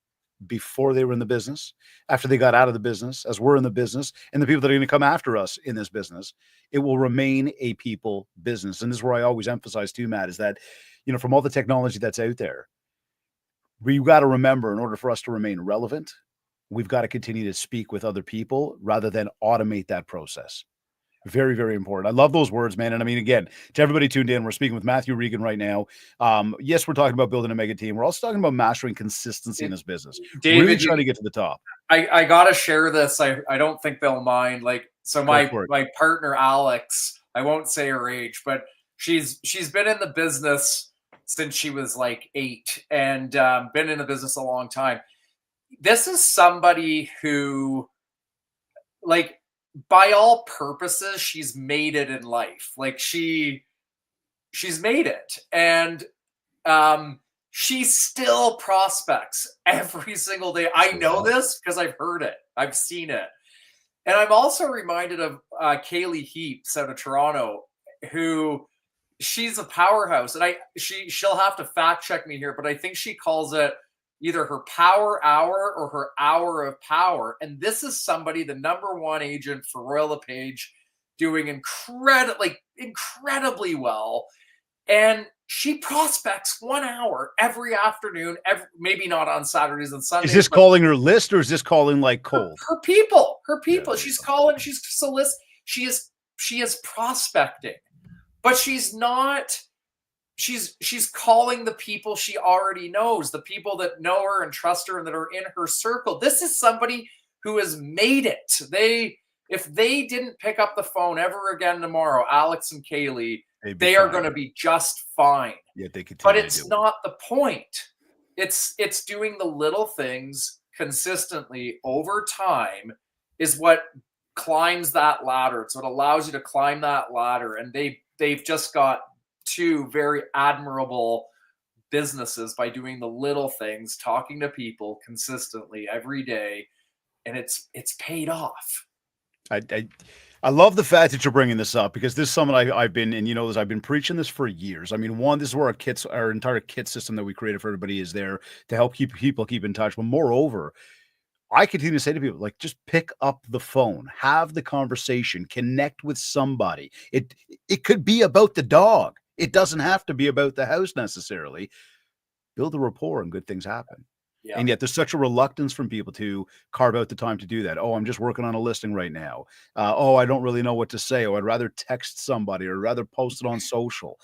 [SPEAKER 1] before they were in the business, after they got out of the business, as we're in the business, and the people that are going to come after us in this business, it will remain a people business. And this is where I always emphasize too, Matt, is that, from all the technology that's out there, we've got to remember, in order for us to remain relevant, we've got to continue to speak with other people rather than automate that process. Very, very important. I love those words, man. And I mean, again, to everybody tuned in, we're speaking with Matthew Regan right now. Yes, we're talking about building a mega team. We're also talking about mastering consistency in this business.
[SPEAKER 2] David,
[SPEAKER 1] really trying to get to the top.
[SPEAKER 2] I got to share this. I don't think they'll mind. So my partner, Alex, I won't say her age, but she's been in the business since she was like 8 and been in the business a long time. This is somebody who, by all purposes, she's made it in life. She's made it. And she still prospects every single day. I know this because I've heard it. I've seen it. And I'm also reminded of Kaylee Heaps out of Toronto, who she's a powerhouse. And she'll have to fact check me here, but I think she calls it either her power hour or her hour of power. And this is somebody, the #1 agent for Royal LePage, doing incredibly well. And she prospects 1 hour every afternoon, maybe not on Saturdays and Sundays.
[SPEAKER 1] Is this calling her list or is this calling cold?
[SPEAKER 2] Her people. Yeah, she's calling, she's soliciting, she is prospecting. But she's not, she's calling the people she already knows, the people that know her and trust her and that are in her circle. This is somebody who has made it. If they didn't pick up the phone ever again tomorrow, Alex and Kaylee, they are going to be just fine.
[SPEAKER 1] Yeah, they could.
[SPEAKER 2] But it's not the point. It's doing the little things consistently over time is what climbs that ladder. It's what allows you to climb that ladder. And they've just got 2 very admirable businesses by doing the little things, talking to people consistently every day, and it's paid off.
[SPEAKER 1] I love the fact that you're bringing this up because this is something I've been, and I've been preaching this for years. I mean, one, this is where our entire kit system that we created for everybody is there to help people keep in touch. But moreover, I continue to say to people, just pick up the phone, have the conversation, connect with somebody. It could be about the dog. It doesn't have to be about the house necessarily. Build a rapport and good things happen. Yeah. And yet there's such a reluctance from people to carve out the time to do that. Oh, I'm just working on a listing right now. Oh, I don't really know what to say. Oh, I'd rather text somebody or rather post it on social.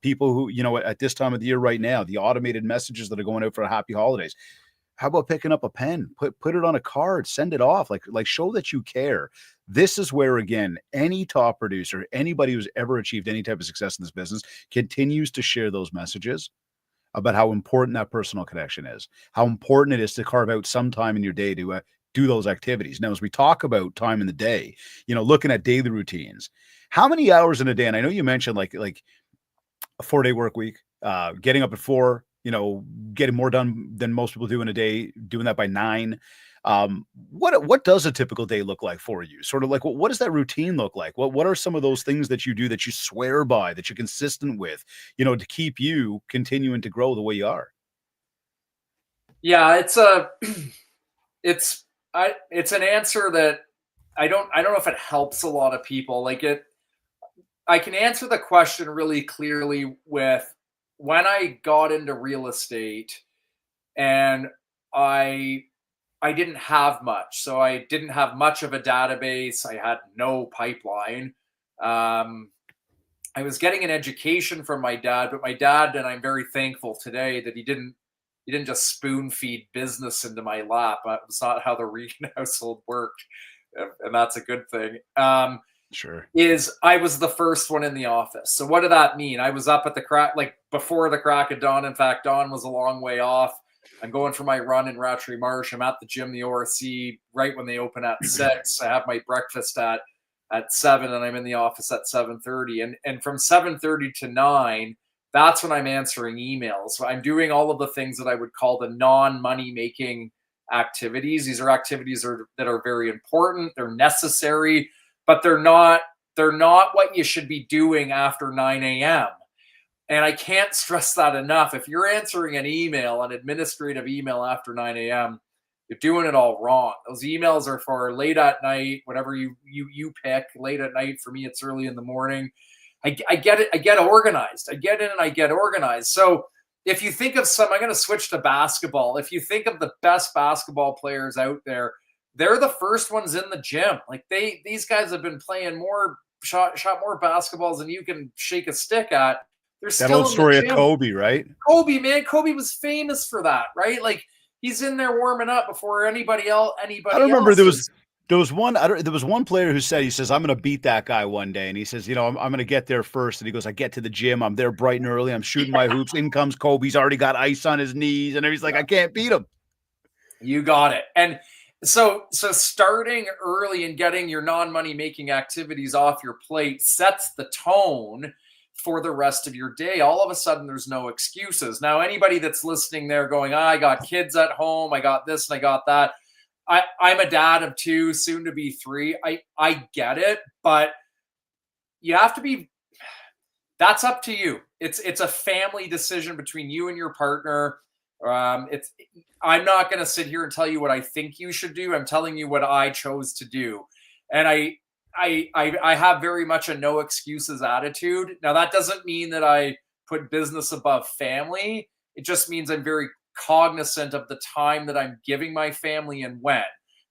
[SPEAKER 1] People who, at this time of the year right now, the automated messages that are going out for happy holidays. How about picking up a pen, put it on a card, send it off, like show that you care. This is where, again, any top producer, anybody who's ever achieved any type of success in this business continues to share those messages about how important that personal connection is, how important it is to carve out some time in your day to do those activities. Now, as we talk about time in the day, looking at daily routines, how many hours in a day? And I know you mentioned like a 4-day work week, getting up at 4, getting more done than most people do in a day, doing that by 9. What does a typical day look like for you? Sort of what does that routine look like? What are some of those things that you do that you swear by, that you're consistent with, to keep you continuing to grow the way you are?
[SPEAKER 2] Yeah, it's an answer that I don't know if it helps a lot of people. Like I can answer the question really clearly with when I got into real estate and I I didn't have much. So I didn't have much of a database. I had no pipeline. Um, I was getting an education from my dad, but my dad, and I'm very thankful today that he didn't just spoon feed business into my lap. That was not how the Regan household worked, and that's a good thing.
[SPEAKER 1] Sure.
[SPEAKER 2] Is I was the first one in the office. So what did that mean? I was up at the crack, like before the crack of dawn. In fact, dawn was a long way off. I'm going for my run in Rattray Marsh. I'm at the gym, the ORC, right when they open at 6. I have my breakfast at 7, and I'm in the office at 7:30. And from 7:30 to 9, that's when I'm answering emails. So I'm doing all of the things that I would call the non-money making activities. These are activities that are very important. They're necessary, but they're not what you should be doing after 9 a.m. And I can't stress that enough. If you're answering an email, an administrative email after 9 a.m., you're doing it all wrong. Those emails are for late at night, whatever you pick. Late at night, for me, it's early in the morning. I get it. I get organized. I get in and I get organized. So if you think of I'm going to switch to basketball. If you think of the best basketball players out there, they're the first ones in the gym. Like these guys have been playing shot more basketballs than you can shake a stick at. They're
[SPEAKER 1] That
[SPEAKER 2] still
[SPEAKER 1] old
[SPEAKER 2] in
[SPEAKER 1] story
[SPEAKER 2] the
[SPEAKER 1] of
[SPEAKER 2] gym.
[SPEAKER 1] Kobe, right?
[SPEAKER 2] Kobe, man, Kobe was famous for that, right? Like he's in there warming up before anybody else.
[SPEAKER 1] I don't remember there was one there was one player who said, he says, I'm going to beat that guy one day, and he says, I'm going to get there first, and he goes, I get to the gym, I'm there bright and early, I'm shooting my hoops, in comes Kobe, he's already got ice on his knees, and he's like, I can't beat him.
[SPEAKER 2] You got it. And so starting early and getting your non-money making activities off your plate sets the tone for the rest of your day. All of a sudden, there's no excuses. Now, anybody that's listening there going, I got kids at home, I got this and I got that. I'm a dad of 2, soon to be 3. I get it, but you have to be, that's up to you. It's a family decision between you and your partner. I'm not going to sit here and tell you what I think you should do. I'm telling you what I chose to do. And I have very much a no excuses attitude. Now, that doesn't mean that I put business above family. It just means I'm very cognizant of the time that I'm giving my family and when.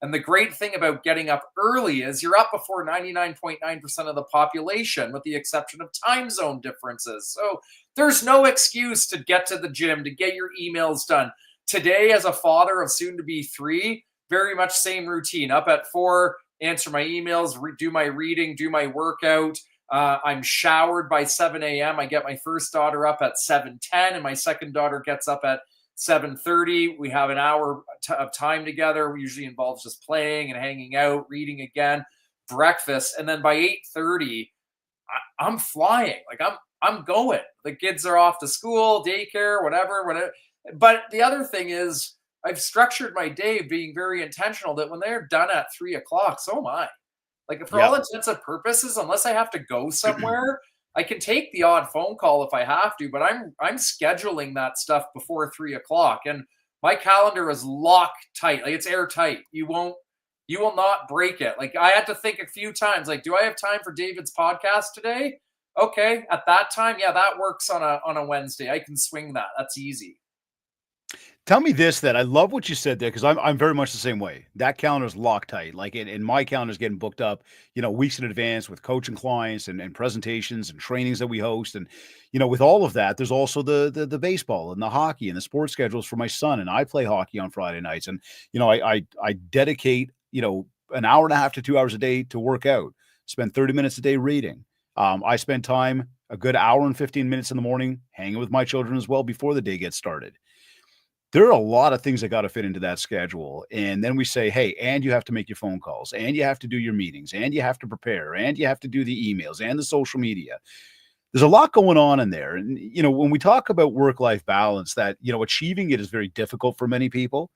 [SPEAKER 2] And the great thing about getting up early is you're up before 99.9% of the population, with the exception of time zone differences. So there's no excuse to get to the gym, to get your emails done. Today, as a father of soon to be 3, very much same routine. Up at 4, answer my emails, do my reading, do my workout. I'm showered by 7 a.m. I get my first daughter up at 7:10, and my second daughter gets up at 7:30. We have an hour of time together. It usually involves just playing and hanging out, reading again, breakfast, and then by 8:30, I'm flying. Like I'm going. The kids are off to school, daycare, whatever. But the other thing is, I've structured my day being very intentional that when they're done at 3:00, so am I. Like for all intents and purposes, unless I have to go somewhere, I can take the odd phone call if I have to, but I'm scheduling that stuff before 3:00, and my calendar is locked tight. Like it's airtight. You will not break it. Like I had to think a few times, like, do I have time for David's podcast today? Okay, at that time, yeah, that works on a Wednesday. I can swing that. That's easy.
[SPEAKER 1] Tell me this, that I love what you said there, because I'm very much the same way. That calendar's locked tight. Like, and my calendar's getting booked up, weeks in advance with coaching clients and presentations and trainings that we host. And, with all of that, there's also the baseball and the hockey and the sports schedules for my son. And I play hockey on Friday nights. And, I dedicate, an hour and a half to 2 hours a day to work out, spend 30 minutes a day reading. I spend time, a good hour and 15 minutes in the morning, hanging with my children as well before the day gets started. There are a lot of things that got to fit into that schedule. And then we say, hey, and you have to make your phone calls, and you have to do your meetings, and you have to prepare, and you have to do the emails and the social media. There's a lot going on in there. And, when we talk about work-life balance, that, achieving it is very difficult for many people.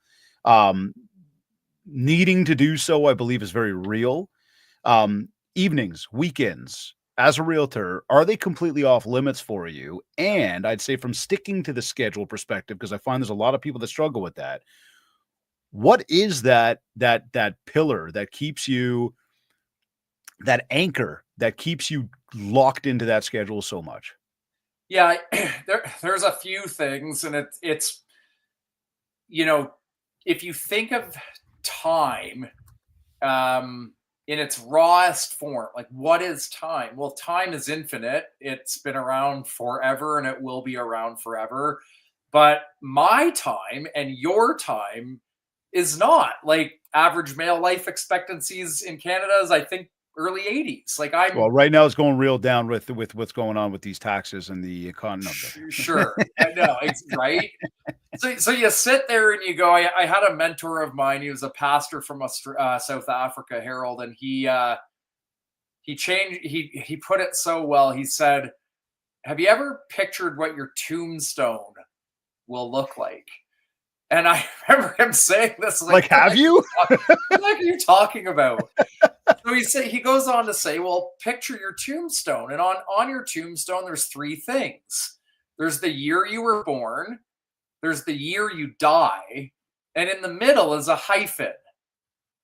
[SPEAKER 1] Needing to do so, I believe, is very real. Evenings, weekends, as a realtor, are they completely off limits for you? And I'd say, from sticking to the schedule perspective, because I find there's a lot of people that struggle with that. What is that pillar that keeps you that anchor that keeps you locked into that schedule so much?
[SPEAKER 2] Yeah, there's a few things, and it's you know, if you think of time in its rawest form, like what is time? Well, time is infinite. It's been around forever, and it will be around forever. But my time and your time is not. Like average male life expectancies in Canada is, I think, early 80s. Like
[SPEAKER 1] Well,
[SPEAKER 2] I'm
[SPEAKER 1] right now it's going real down with what's going on with these taxes and the economy.
[SPEAKER 2] sure, I know, right? So you sit there and you go. I had a mentor of mine. He was a pastor from South Africa, Harold, and he changed. He put it so well. He said, "Have you ever pictured what your tombstone will look like?" And I remember him saying this, like,
[SPEAKER 1] Like, have you?
[SPEAKER 2] what the heck are you talking about? So he goes on to say, well, picture your tombstone. And on your tombstone, there's three things. There's the year you were born, there's the year you die, and in the middle is a hyphen.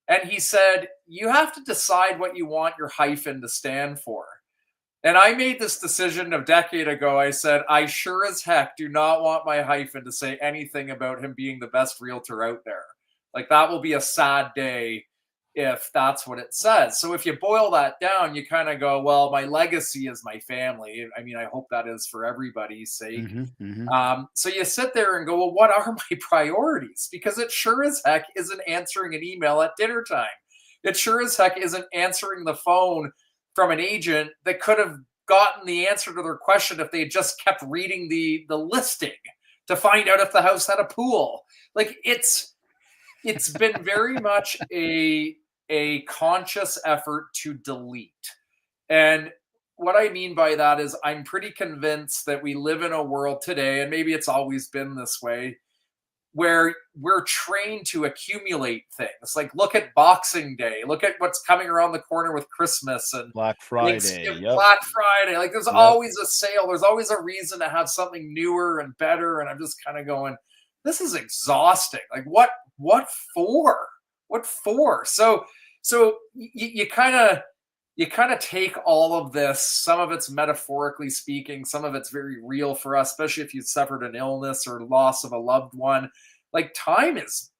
[SPEAKER 2] And he said, you have to decide what you want your hyphen to stand for. And I made this decision a decade ago. I said, I sure as heck do not want my hyphen to say anything about him being the best realtor out there. Like, that will be a sad day if that's what it says. So if you boil that down, you kind of go, well, my legacy is my family. I mean, I hope that is for everybody's sake.
[SPEAKER 1] Mm-hmm.
[SPEAKER 2] So you sit there and go, well, what are my priorities? Because it sure as heck isn't answering an email at dinner time. It sure as heck isn't answering the phone from an agent that could have gotten the answer to their question if they had just kept reading the listing to find out if the house had a pool. Like, it's been very much a conscious effort to delete. And what I mean by that is I'm pretty convinced that we live in a world today, and maybe it's always been this way, where we're trained to accumulate things. Like, look at Boxing Day, look at what's coming around the corner with Christmas and
[SPEAKER 1] Black Friday.
[SPEAKER 2] Thanksgiving,
[SPEAKER 1] Yep.
[SPEAKER 2] Black Friday. Like, there's
[SPEAKER 1] Yep.
[SPEAKER 2] always a sale. There's always a reason to have something newer and better. And I'm just kind of going, this is exhausting. Like, what for? What for? So you kind of take all of this. Some of it's metaphorically speaking, some of it's very real for us, especially if you suffered an illness or loss of a loved one. Like, time is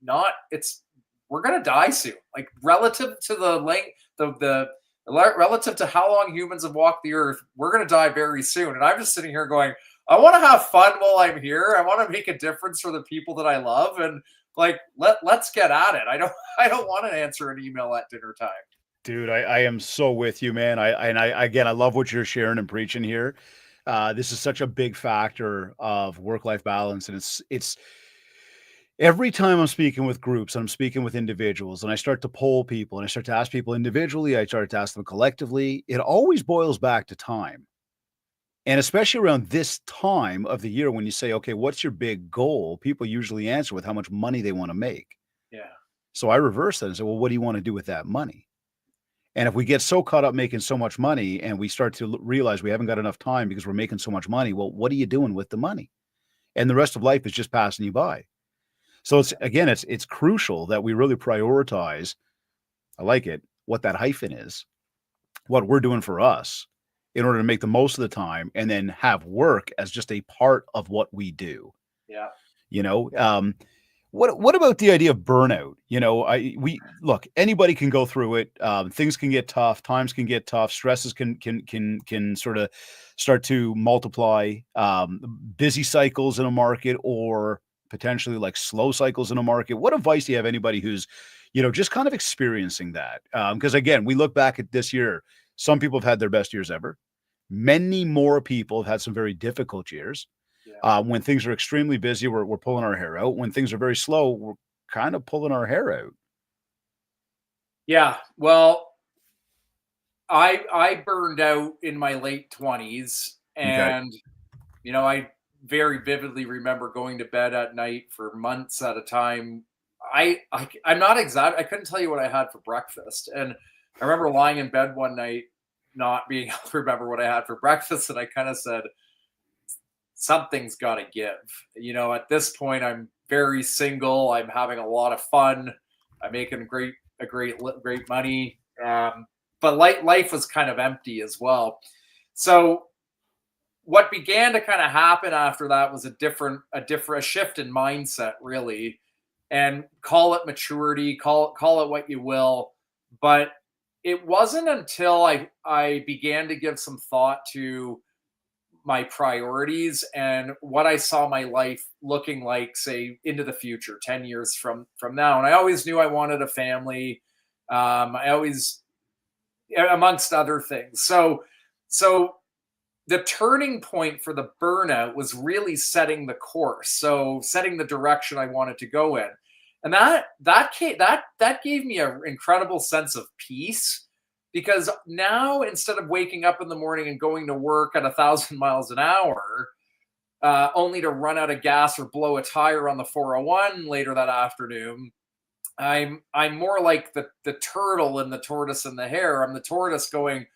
[SPEAKER 2] not, it's, we're gonna die soon. Like, relative to the length, the relative to how long humans have walked the earth, we're gonna die very soon. And I'm just sitting here going, I want to have fun while I'm here. I want to make a difference for the people that I love, and like, let's get at it. I don't want to answer an email at dinner time.
[SPEAKER 1] Dude, I am so with you, man. I love what you're sharing and preaching here. This is such a big factor of work-life balance, and it's every time I'm speaking with groups, I'm speaking with individuals, and I start to poll people, and I start to ask people individually, I start to ask them collectively. It always boils back to time. And especially around this time of the year when you say, okay, what's your big goal? People usually answer with how much money they want to make.
[SPEAKER 2] Yeah.
[SPEAKER 1] So I reverse that and say, well, what do you want to do with that money? And if we get so caught up making so much money and we start to realize we haven't got enough time because we're making so much money, well, what are you doing with the money? And the rest of life is just passing you by. So it's crucial that we really prioritize, I like it, what that hyphen is, what we're doing for us in order to make the most of the time and then have work as just a part of what we do.
[SPEAKER 2] Yeah.
[SPEAKER 1] You know, what about the idea of burnout? You know, we look, anybody can go through it. Things can get tough, times can get tough, stresses can sort of start to multiply, busy cycles in a market or potentially like slow cycles in a market. What advice do you have anybody who's, just kind of experiencing that? Because again, we look back at this year, some people have had their best years ever. Many more people have had some very difficult years.
[SPEAKER 2] Yeah.
[SPEAKER 1] When things are extremely busy, we're pulling our hair out. When things are very slow, we're kind of pulling our hair out.
[SPEAKER 2] Yeah. Well, I burned out in my late 20s,
[SPEAKER 1] Okay.
[SPEAKER 2] and I very vividly remember going to bed at night for months at a time. I'm not exact. I couldn't tell you what I had for breakfast, and I remember lying in bed one night, not being able to remember what I had for breakfast, and I kind of said, something's got to give. At this point, I'm very single. I'm having a lot of fun. I'm making great great money. But life was kind of empty as well. So what began to kind of happen after that was a shift in mindset, really, and call it maturity, call it what you will. But it wasn't until I began to give some thought to my priorities and what I saw my life looking like, say, into the future, 10 years from now. And I always knew I wanted a family. I always, amongst other things. So the turning point for the burnout was really setting the course. So setting the direction I wanted to go in. And that gave me an incredible sense of peace, because now, instead of waking up in the morning and going to work at 1,000 miles an hour, only to run out of gas or blow a tire on the 401 later that afternoon, I'm more like the turtle and the tortoise and the hare. I'm the tortoise I'm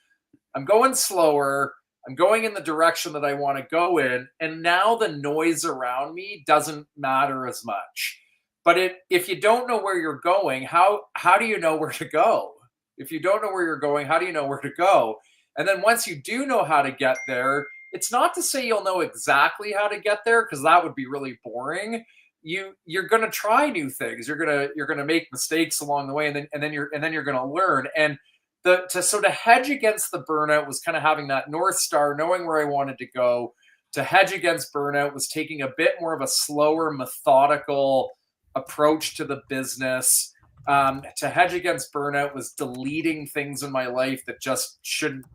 [SPEAKER 2] going slower. I'm going in the direction that I want to go in. And now the noise around me doesn't matter as much. But if you don't know where you're going, how do you know where to go? If you don't know where you're going, how do you know where to go? And then once you do know how to get there, it's not to say you'll know exactly how to get there, because that would be really boring. You're going to try new things. You're going to make mistakes along the way, and then you're going to learn. And to hedge against the burnout was kind of having that North Star, knowing where I wanted to go. To hedge against burnout was taking a bit more of a slower, methodical approach to the business. To hedge against burnout was deleting things in my life that just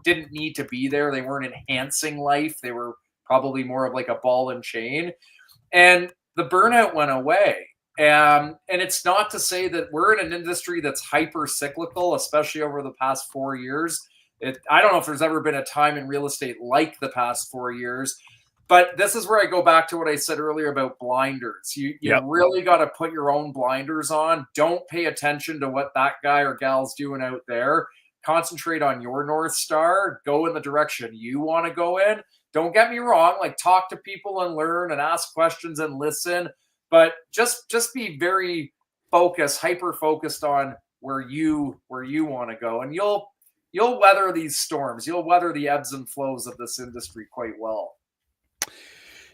[SPEAKER 2] didn't need to be there. They weren't enhancing life. They were probably more of like a ball and chain. And the burnout went away. And it's not to say that we're in an industry that's hyper cyclical, especially over the past 4 years. I don't know if there's ever been a time in real estate like the past 4 years, but this is where I go back to what I said earlier about blinders. You really got to put your own blinders on. Don't pay attention to what that guy or gal's doing out there. Concentrate on your North Star. Go in the direction you want to go in. Don't get me wrong, like, talk to people and learn and ask questions and listen. But just be very focused, hyper focused on where you want to go, and you'll weather these storms. You'll weather the ebbs and flows of this industry quite well.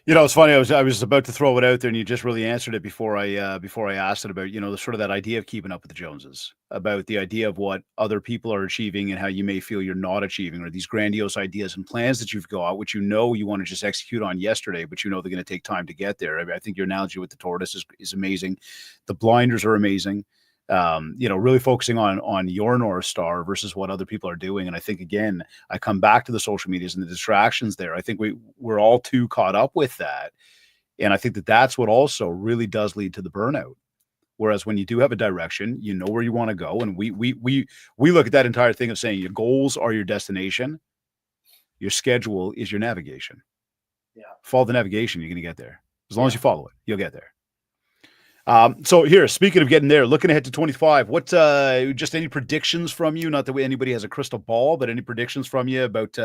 [SPEAKER 1] You know, it's funny. I was about to throw it out there, and you just really answered it before I asked it about, the sort of that idea of keeping up with the Joneses, about the idea of what other people are achieving and how you may feel you're not achieving, or these grandiose ideas and plans that you've got, which you want to just execute on yesterday, but they're going to take time to get there. I mean, I think your analogy with the tortoise is amazing. The blinders are amazing. Really focusing on your North Star versus what other people are doing. And I think, again, I come back to the social medias and the distractions there. I think we're all too caught up with that. And I think that's what also really does lead to the burnout. Whereas when you do have a direction, you know where you want to go. And we look at that entire thing of saying your goals are your destination. Your schedule is your navigation.
[SPEAKER 2] Yeah.
[SPEAKER 1] Follow the navigation, you're going to get there. As long as you follow it, you'll get there. So here, speaking of getting there, looking ahead to 25, what, just any predictions from you? Not that anybody has a crystal ball, but any predictions from you about,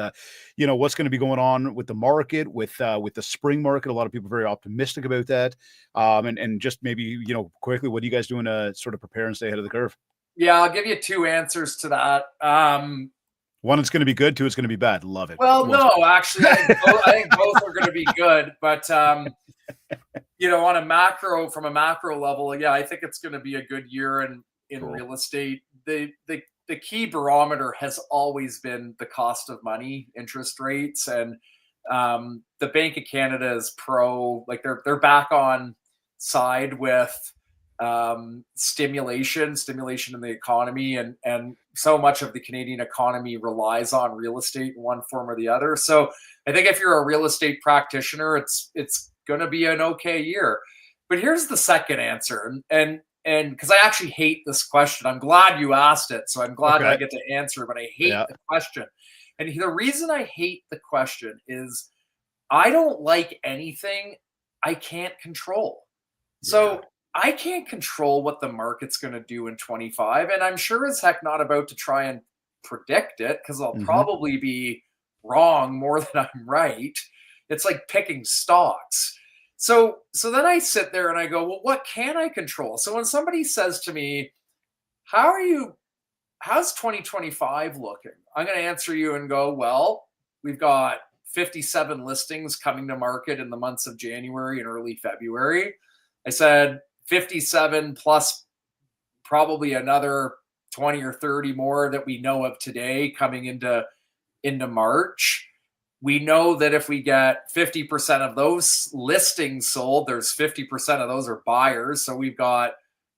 [SPEAKER 1] what's going to be going on with the market, with the spring market? A lot of people are very optimistic about that. And just maybe, quickly, what are you guys doing to sort of prepare and stay ahead of the curve?
[SPEAKER 2] Yeah, I'll give you two answers to that.
[SPEAKER 1] One, it's going to be good. Two, it's going to be bad. Love it.
[SPEAKER 2] Well, no, actually, I think both are going to be good. But, from a macro level, yeah, I think it's going to be a good year in cool. Real estate. The key barometer has always been the cost of money, interest rates. And the Bank of Canada is they're back on side with stimulation in the economy, and so much of the Canadian economy relies on real estate in one form or the other. So I think if you're a real estate practitioner, it's going to be an okay year. But here's the second answer, and because I actually hate this question. I'm glad you asked it, so I'm glad I get to answer, but I hate the question. And the reason I hate the question is I don't like anything I can't control. So I can't control what the market's going to do in 25, and I'm sure as heck not about to try and predict it, because I'll probably be wrong more than I'm right. It's like picking stocks. So then I sit there and I go, well, what can I control? So when somebody says to me, how's 2025 looking? I'm going to answer you and go, well, we've got 57 listings coming to market in the months of January and early February. I said 57 plus probably another 20 or 30 more that we know of today coming into March. We know that if we get 50% of those listings sold, there's 50% of those are buyers. So we've got,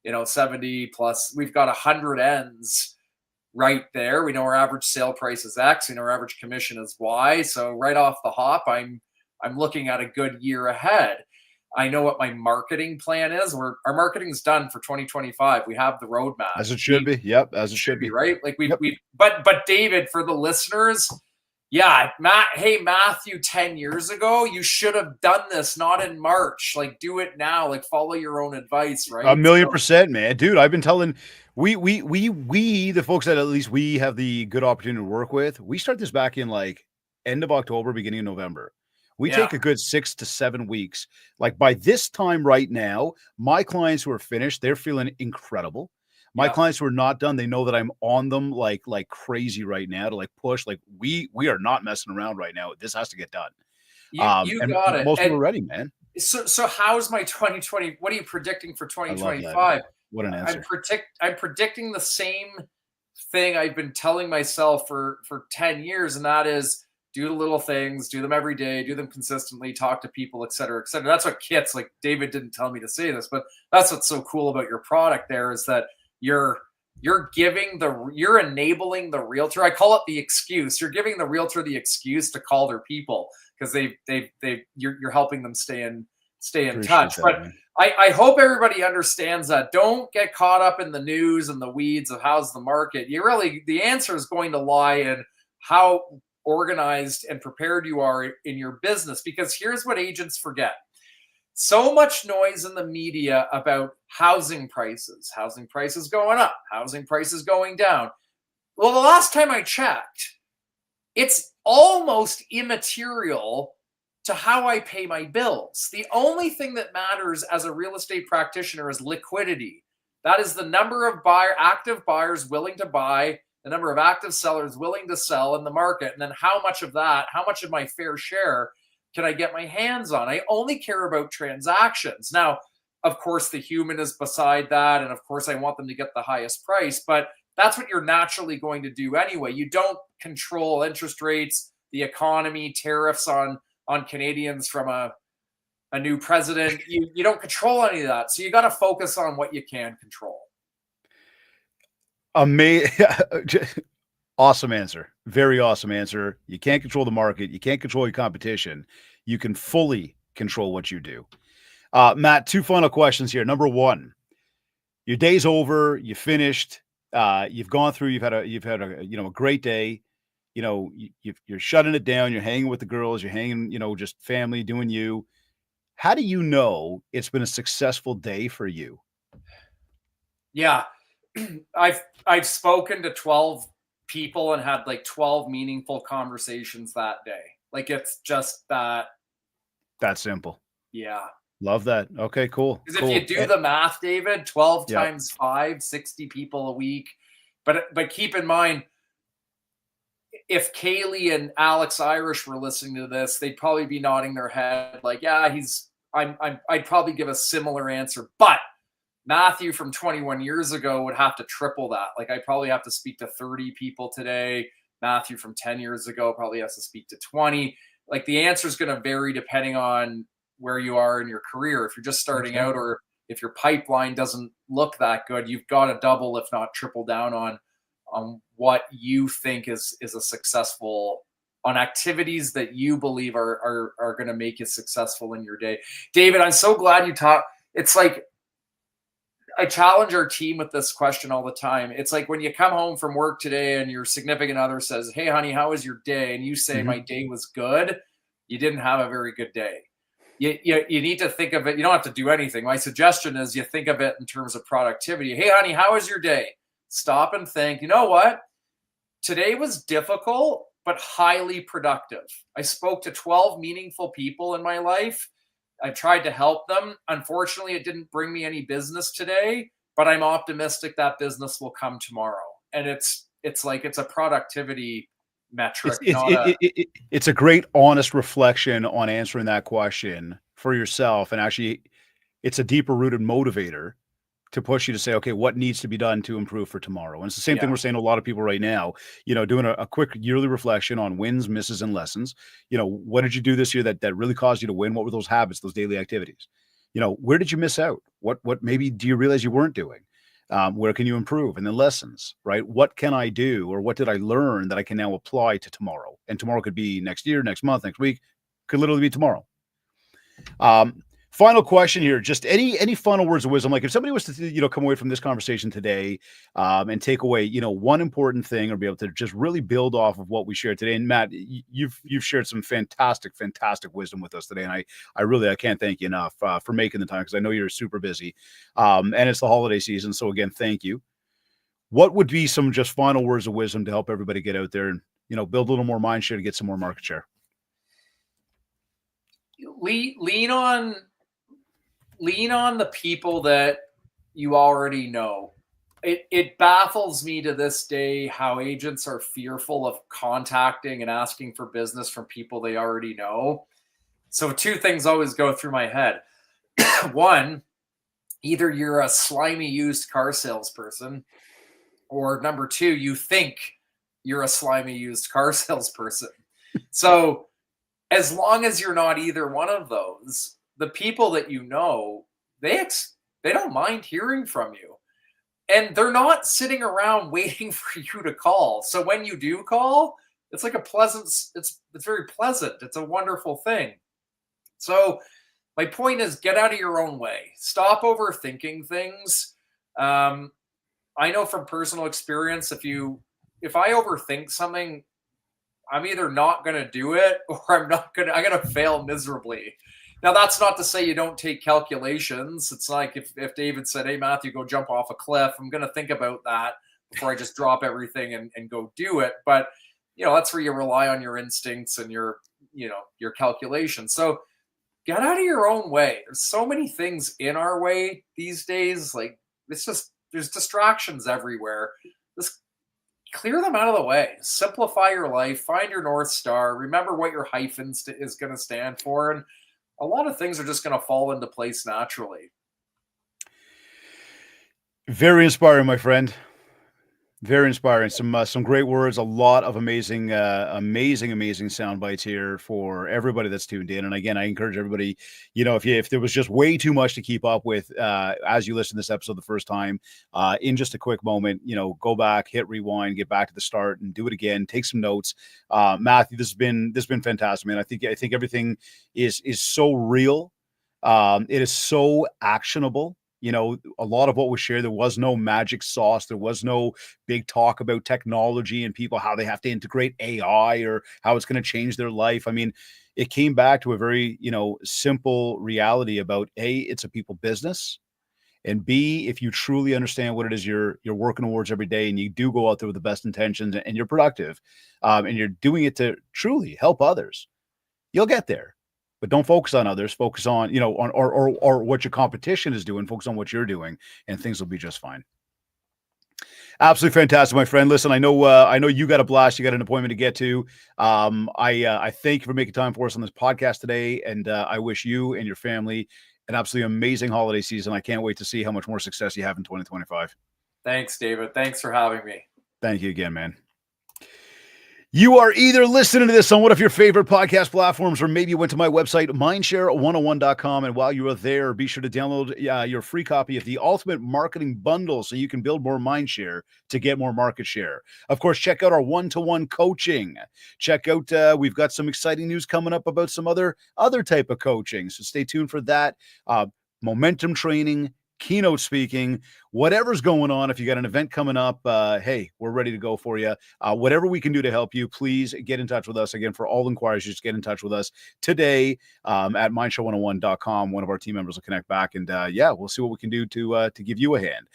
[SPEAKER 2] 70 plus, we've got 100 ends right there. We know our average sale price is X. We know our average commission is Y. So right off the hop, I'm looking at a good year ahead. I know what my marketing plan is. Our marketing's done for 2025. We have the roadmap.
[SPEAKER 1] As it should be. Yep. As it should be.
[SPEAKER 2] Right. Like but David, for the listeners, yeah, Matthew, 10 years ago, you should have done this, not in March. Like, do it now. Like, follow your own advice, right?
[SPEAKER 1] 1,000,000%, man. Dude, I've been telling we the folks that at least we have the good opportunity to work with, we start this back in like end of October, beginning of November. We take a good 6 to 7 weeks. Like by this time right now, my clients who are finished, they're feeling incredible. My clients who are not done, they know that I'm on them like crazy right now to like push. Like we are not messing around right now. This has to get done.
[SPEAKER 2] You got it.
[SPEAKER 1] Most people are ready, man.
[SPEAKER 2] So how's my 2020? What are you predicting for 2025?
[SPEAKER 1] What an answer.
[SPEAKER 2] I'm predicting the same thing I've been telling myself for 10 years, and that is do the little things, do them every day, do them consistently, talk to people, et cetera, et cetera. That's what kits, like David didn't tell me to say this, but that's what's so cool about your product there is that you're enabling the realtor. I call it the excuse. You're giving the realtor the excuse to call their people because you're helping them stay in touch. But I hope everybody understands that. Don't get caught up in the news and the weeds of how's the market. The answer is going to lie in how organized and prepared you are in your business, because here's what agents forget. So much noise in the media about housing prices going up, housing prices going down. Well, the last time I checked, it's almost immaterial to how I pay my bills. The only thing that matters as a real estate practitioner is liquidity. That is the number of active buyers willing to buy, the number of active sellers willing to sell in the market, and then how much of my fair share can I get my hands on? I only care about transactions. Now, of course, the human is beside that. And of course, I want them to get the highest price. But that's what you're naturally going to do anyway. You don't control interest rates, the economy, tariffs on Canadians from a new president. You don't control any of that. So you got to focus on what you can control.
[SPEAKER 1] Awesome answer. Very awesome answer. You can't control the market. You can't control your competition. You can fully control what you do. Matt, 2 final questions here. Number 1, your day's over. You finished. You've gone through. You've had a great day. You're shutting it down. You're hanging with the girls. You're hanging. Just family, doing you. How do you know it's been a successful day for you?
[SPEAKER 2] Yeah, I've spoken to 12 people and had like 12 meaningful conversations that day. Like it's just that
[SPEAKER 1] simple.
[SPEAKER 2] Yeah.
[SPEAKER 1] Love that. Okay, cool.
[SPEAKER 2] Because if you do the math, David, 12 times 5, 60 people a week. But keep in mind, if Kaylee and Alex Irish were listening to this, they'd probably be nodding their head like, yeah, I'd probably give a similar answer. But Matthew from 21 years ago would have to triple that. Like I probably have to speak to 30 people today. Matthew from 10 years ago probably has to speak to 20. Like the answer is going to vary depending on where you are in your career. If you're just starting out or if your pipeline doesn't look that good, you've got to double, if not triple down on what you think is a successful, on activities that you believe are going to make you successful in your day. David, I'm so glad you talked. It's like, I challenge our team with this question all the time. It's like when you come home from work today and your significant other says, hey, honey, how was your day? And you say, my day was good. You didn't have a very good day. You need to think of it. You don't have to do anything. My suggestion is you think of it in terms of productivity. Hey, honey, how was your day? Stop and think, you know what? Today was difficult, but highly productive. I spoke to 12 meaningful people in my life. I tried to help them. Unfortunately, it didn't bring me any business today, but I'm optimistic that business will come tomorrow. And it's a productivity metric,
[SPEAKER 1] It's a great honest reflection on answering that question for yourself, and actually it's a deeper rooted motivator to push you to say, okay, what needs to be done to improve for tomorrow? And it's the same thing we're saying to a lot of people right now, doing a quick yearly reflection on wins, misses, and lessons. What did you do this year that really caused you to win? What were those habits, those daily activities? Where did you miss out? What maybe do you realize you weren't doing? Where can you improve? And then lessons, right? What can I do, or what did I learn that I can now apply to tomorrow? And tomorrow could be next year, next month, next week, could literally be tomorrow. Final question here. Just any final words of wisdom? Like if somebody was to, come away from this conversation today, and take away, one important thing, or be able to just really build off of what we shared today. And Matt, you've shared some fantastic wisdom with us today. And I can't thank you enough, for making the time, because I know you're super busy. And it's the holiday season. So again, thank you. What would be some just final words of wisdom to help everybody get out there and, build a little more mind share to get some more market share?
[SPEAKER 2] Lean on the people that you already know. It baffles me to this day how agents are fearful of contacting and asking for business from people they already know. So two things always go through my head. One, either you're a slimy used car salesperson, or number two, you think you're a slimy used car salesperson. So as long as you're not either one of those, the people that you know, they don't mind hearing from you. And they're not sitting around waiting for you to call. So when you do call, it's like it's very pleasant. It's a wonderful thing. So my point is, get out of your own way. Stop overthinking things. I know from personal experience, if I overthink something, I'm either not going to do it, or I'm going to fail miserably. Now, that's not to say you don't take calculations. It's like if David said, hey, Matthew, go jump off a cliff, I'm going to think about that before I just drop everything and go do it. But, that's where you rely on your instincts and your calculations. So get out of your own way. There's so many things in our way these days. Like, there's distractions everywhere. Just clear them out of the way. Simplify your life. Find your North Star. Remember what your hyphens is going to stand for. And a lot of things are just going to fall into place naturally.
[SPEAKER 1] Very inspiring, my friend. Very inspiring. Some great words, a lot of amazing sound bites here for everybody that's tuned in. And again, I encourage everybody, if there was just way too much to keep up with, as you listen to this episode the first time, in just a quick moment, go back, hit rewind, get back to the start and do it again. Take some notes. Matthew, this has been fantastic, man. I think everything is so real. It is so actionable. A lot of what was shared, there was no magic sauce. There was no big talk about technology and people, how they have to integrate AI or how it's going to change their life. I mean, it came back to a very, simple reality about A, it's a people business. And B, if you truly understand what it is you're working towards every day, and you do go out there with the best intentions and you're productive, and you're doing it to truly help others, you'll get there. But don't focus on others. Focus on, or what your competition is doing. Focus on what you're doing, and things will be just fine. Absolutely fantastic, my friend. Listen, I know you got a blast. You got an appointment to get to. I thank you for making time for us on this podcast today, and I wish you and your family an absolutely amazing holiday season. I can't wait to see how much more success you have in 2025.
[SPEAKER 2] Thanks, David. Thanks for having me.
[SPEAKER 1] Thank you again, man. You are either listening to this on one of your favorite podcast platforms, or maybe you went to my website, MindShare101.com. And while you are there, be sure to download your free copy of the Ultimate Marketing Bundle so you can build more mindshare to get more market share. Of course, check out our one-to-one coaching. Check out, we've got some exciting news coming up about some other type of coaching. So stay tuned for that. Momentum training, keynote speaking, whatever's going on. If you got an event coming up, hey, we're ready to go for you. Whatever we can do to help you, please get in touch with us. Again, for all inquiries, just get in touch with us today at MindShare101.com. One of our team members will connect back, and we'll see what we can do to give you a hand.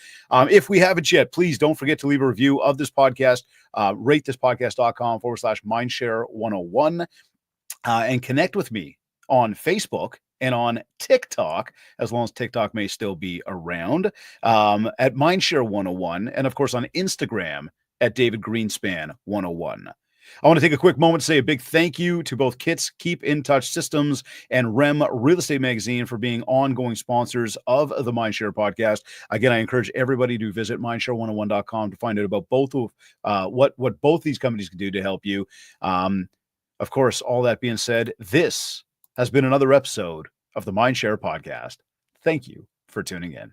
[SPEAKER 1] If we haven't yet, please don't forget to leave a review of this podcast. Rate this podcast.com/MindShare101 and connect with me on Facebook and on TikTok, as long as TikTok may still be around, at MindShare 101, and of course on Instagram at David Greenspan 101. I want to take a quick moment to say a big thank you to both Kits Keep in Touch Systems and REM Real Estate Magazine for being ongoing sponsors of the MindShare podcast. Again, I encourage everybody to visit mindshare101.com to find out about both of what both these companies can do to help you. Of course, all that being said, this has been another episode of the MindShare podcast. Thank you for tuning in.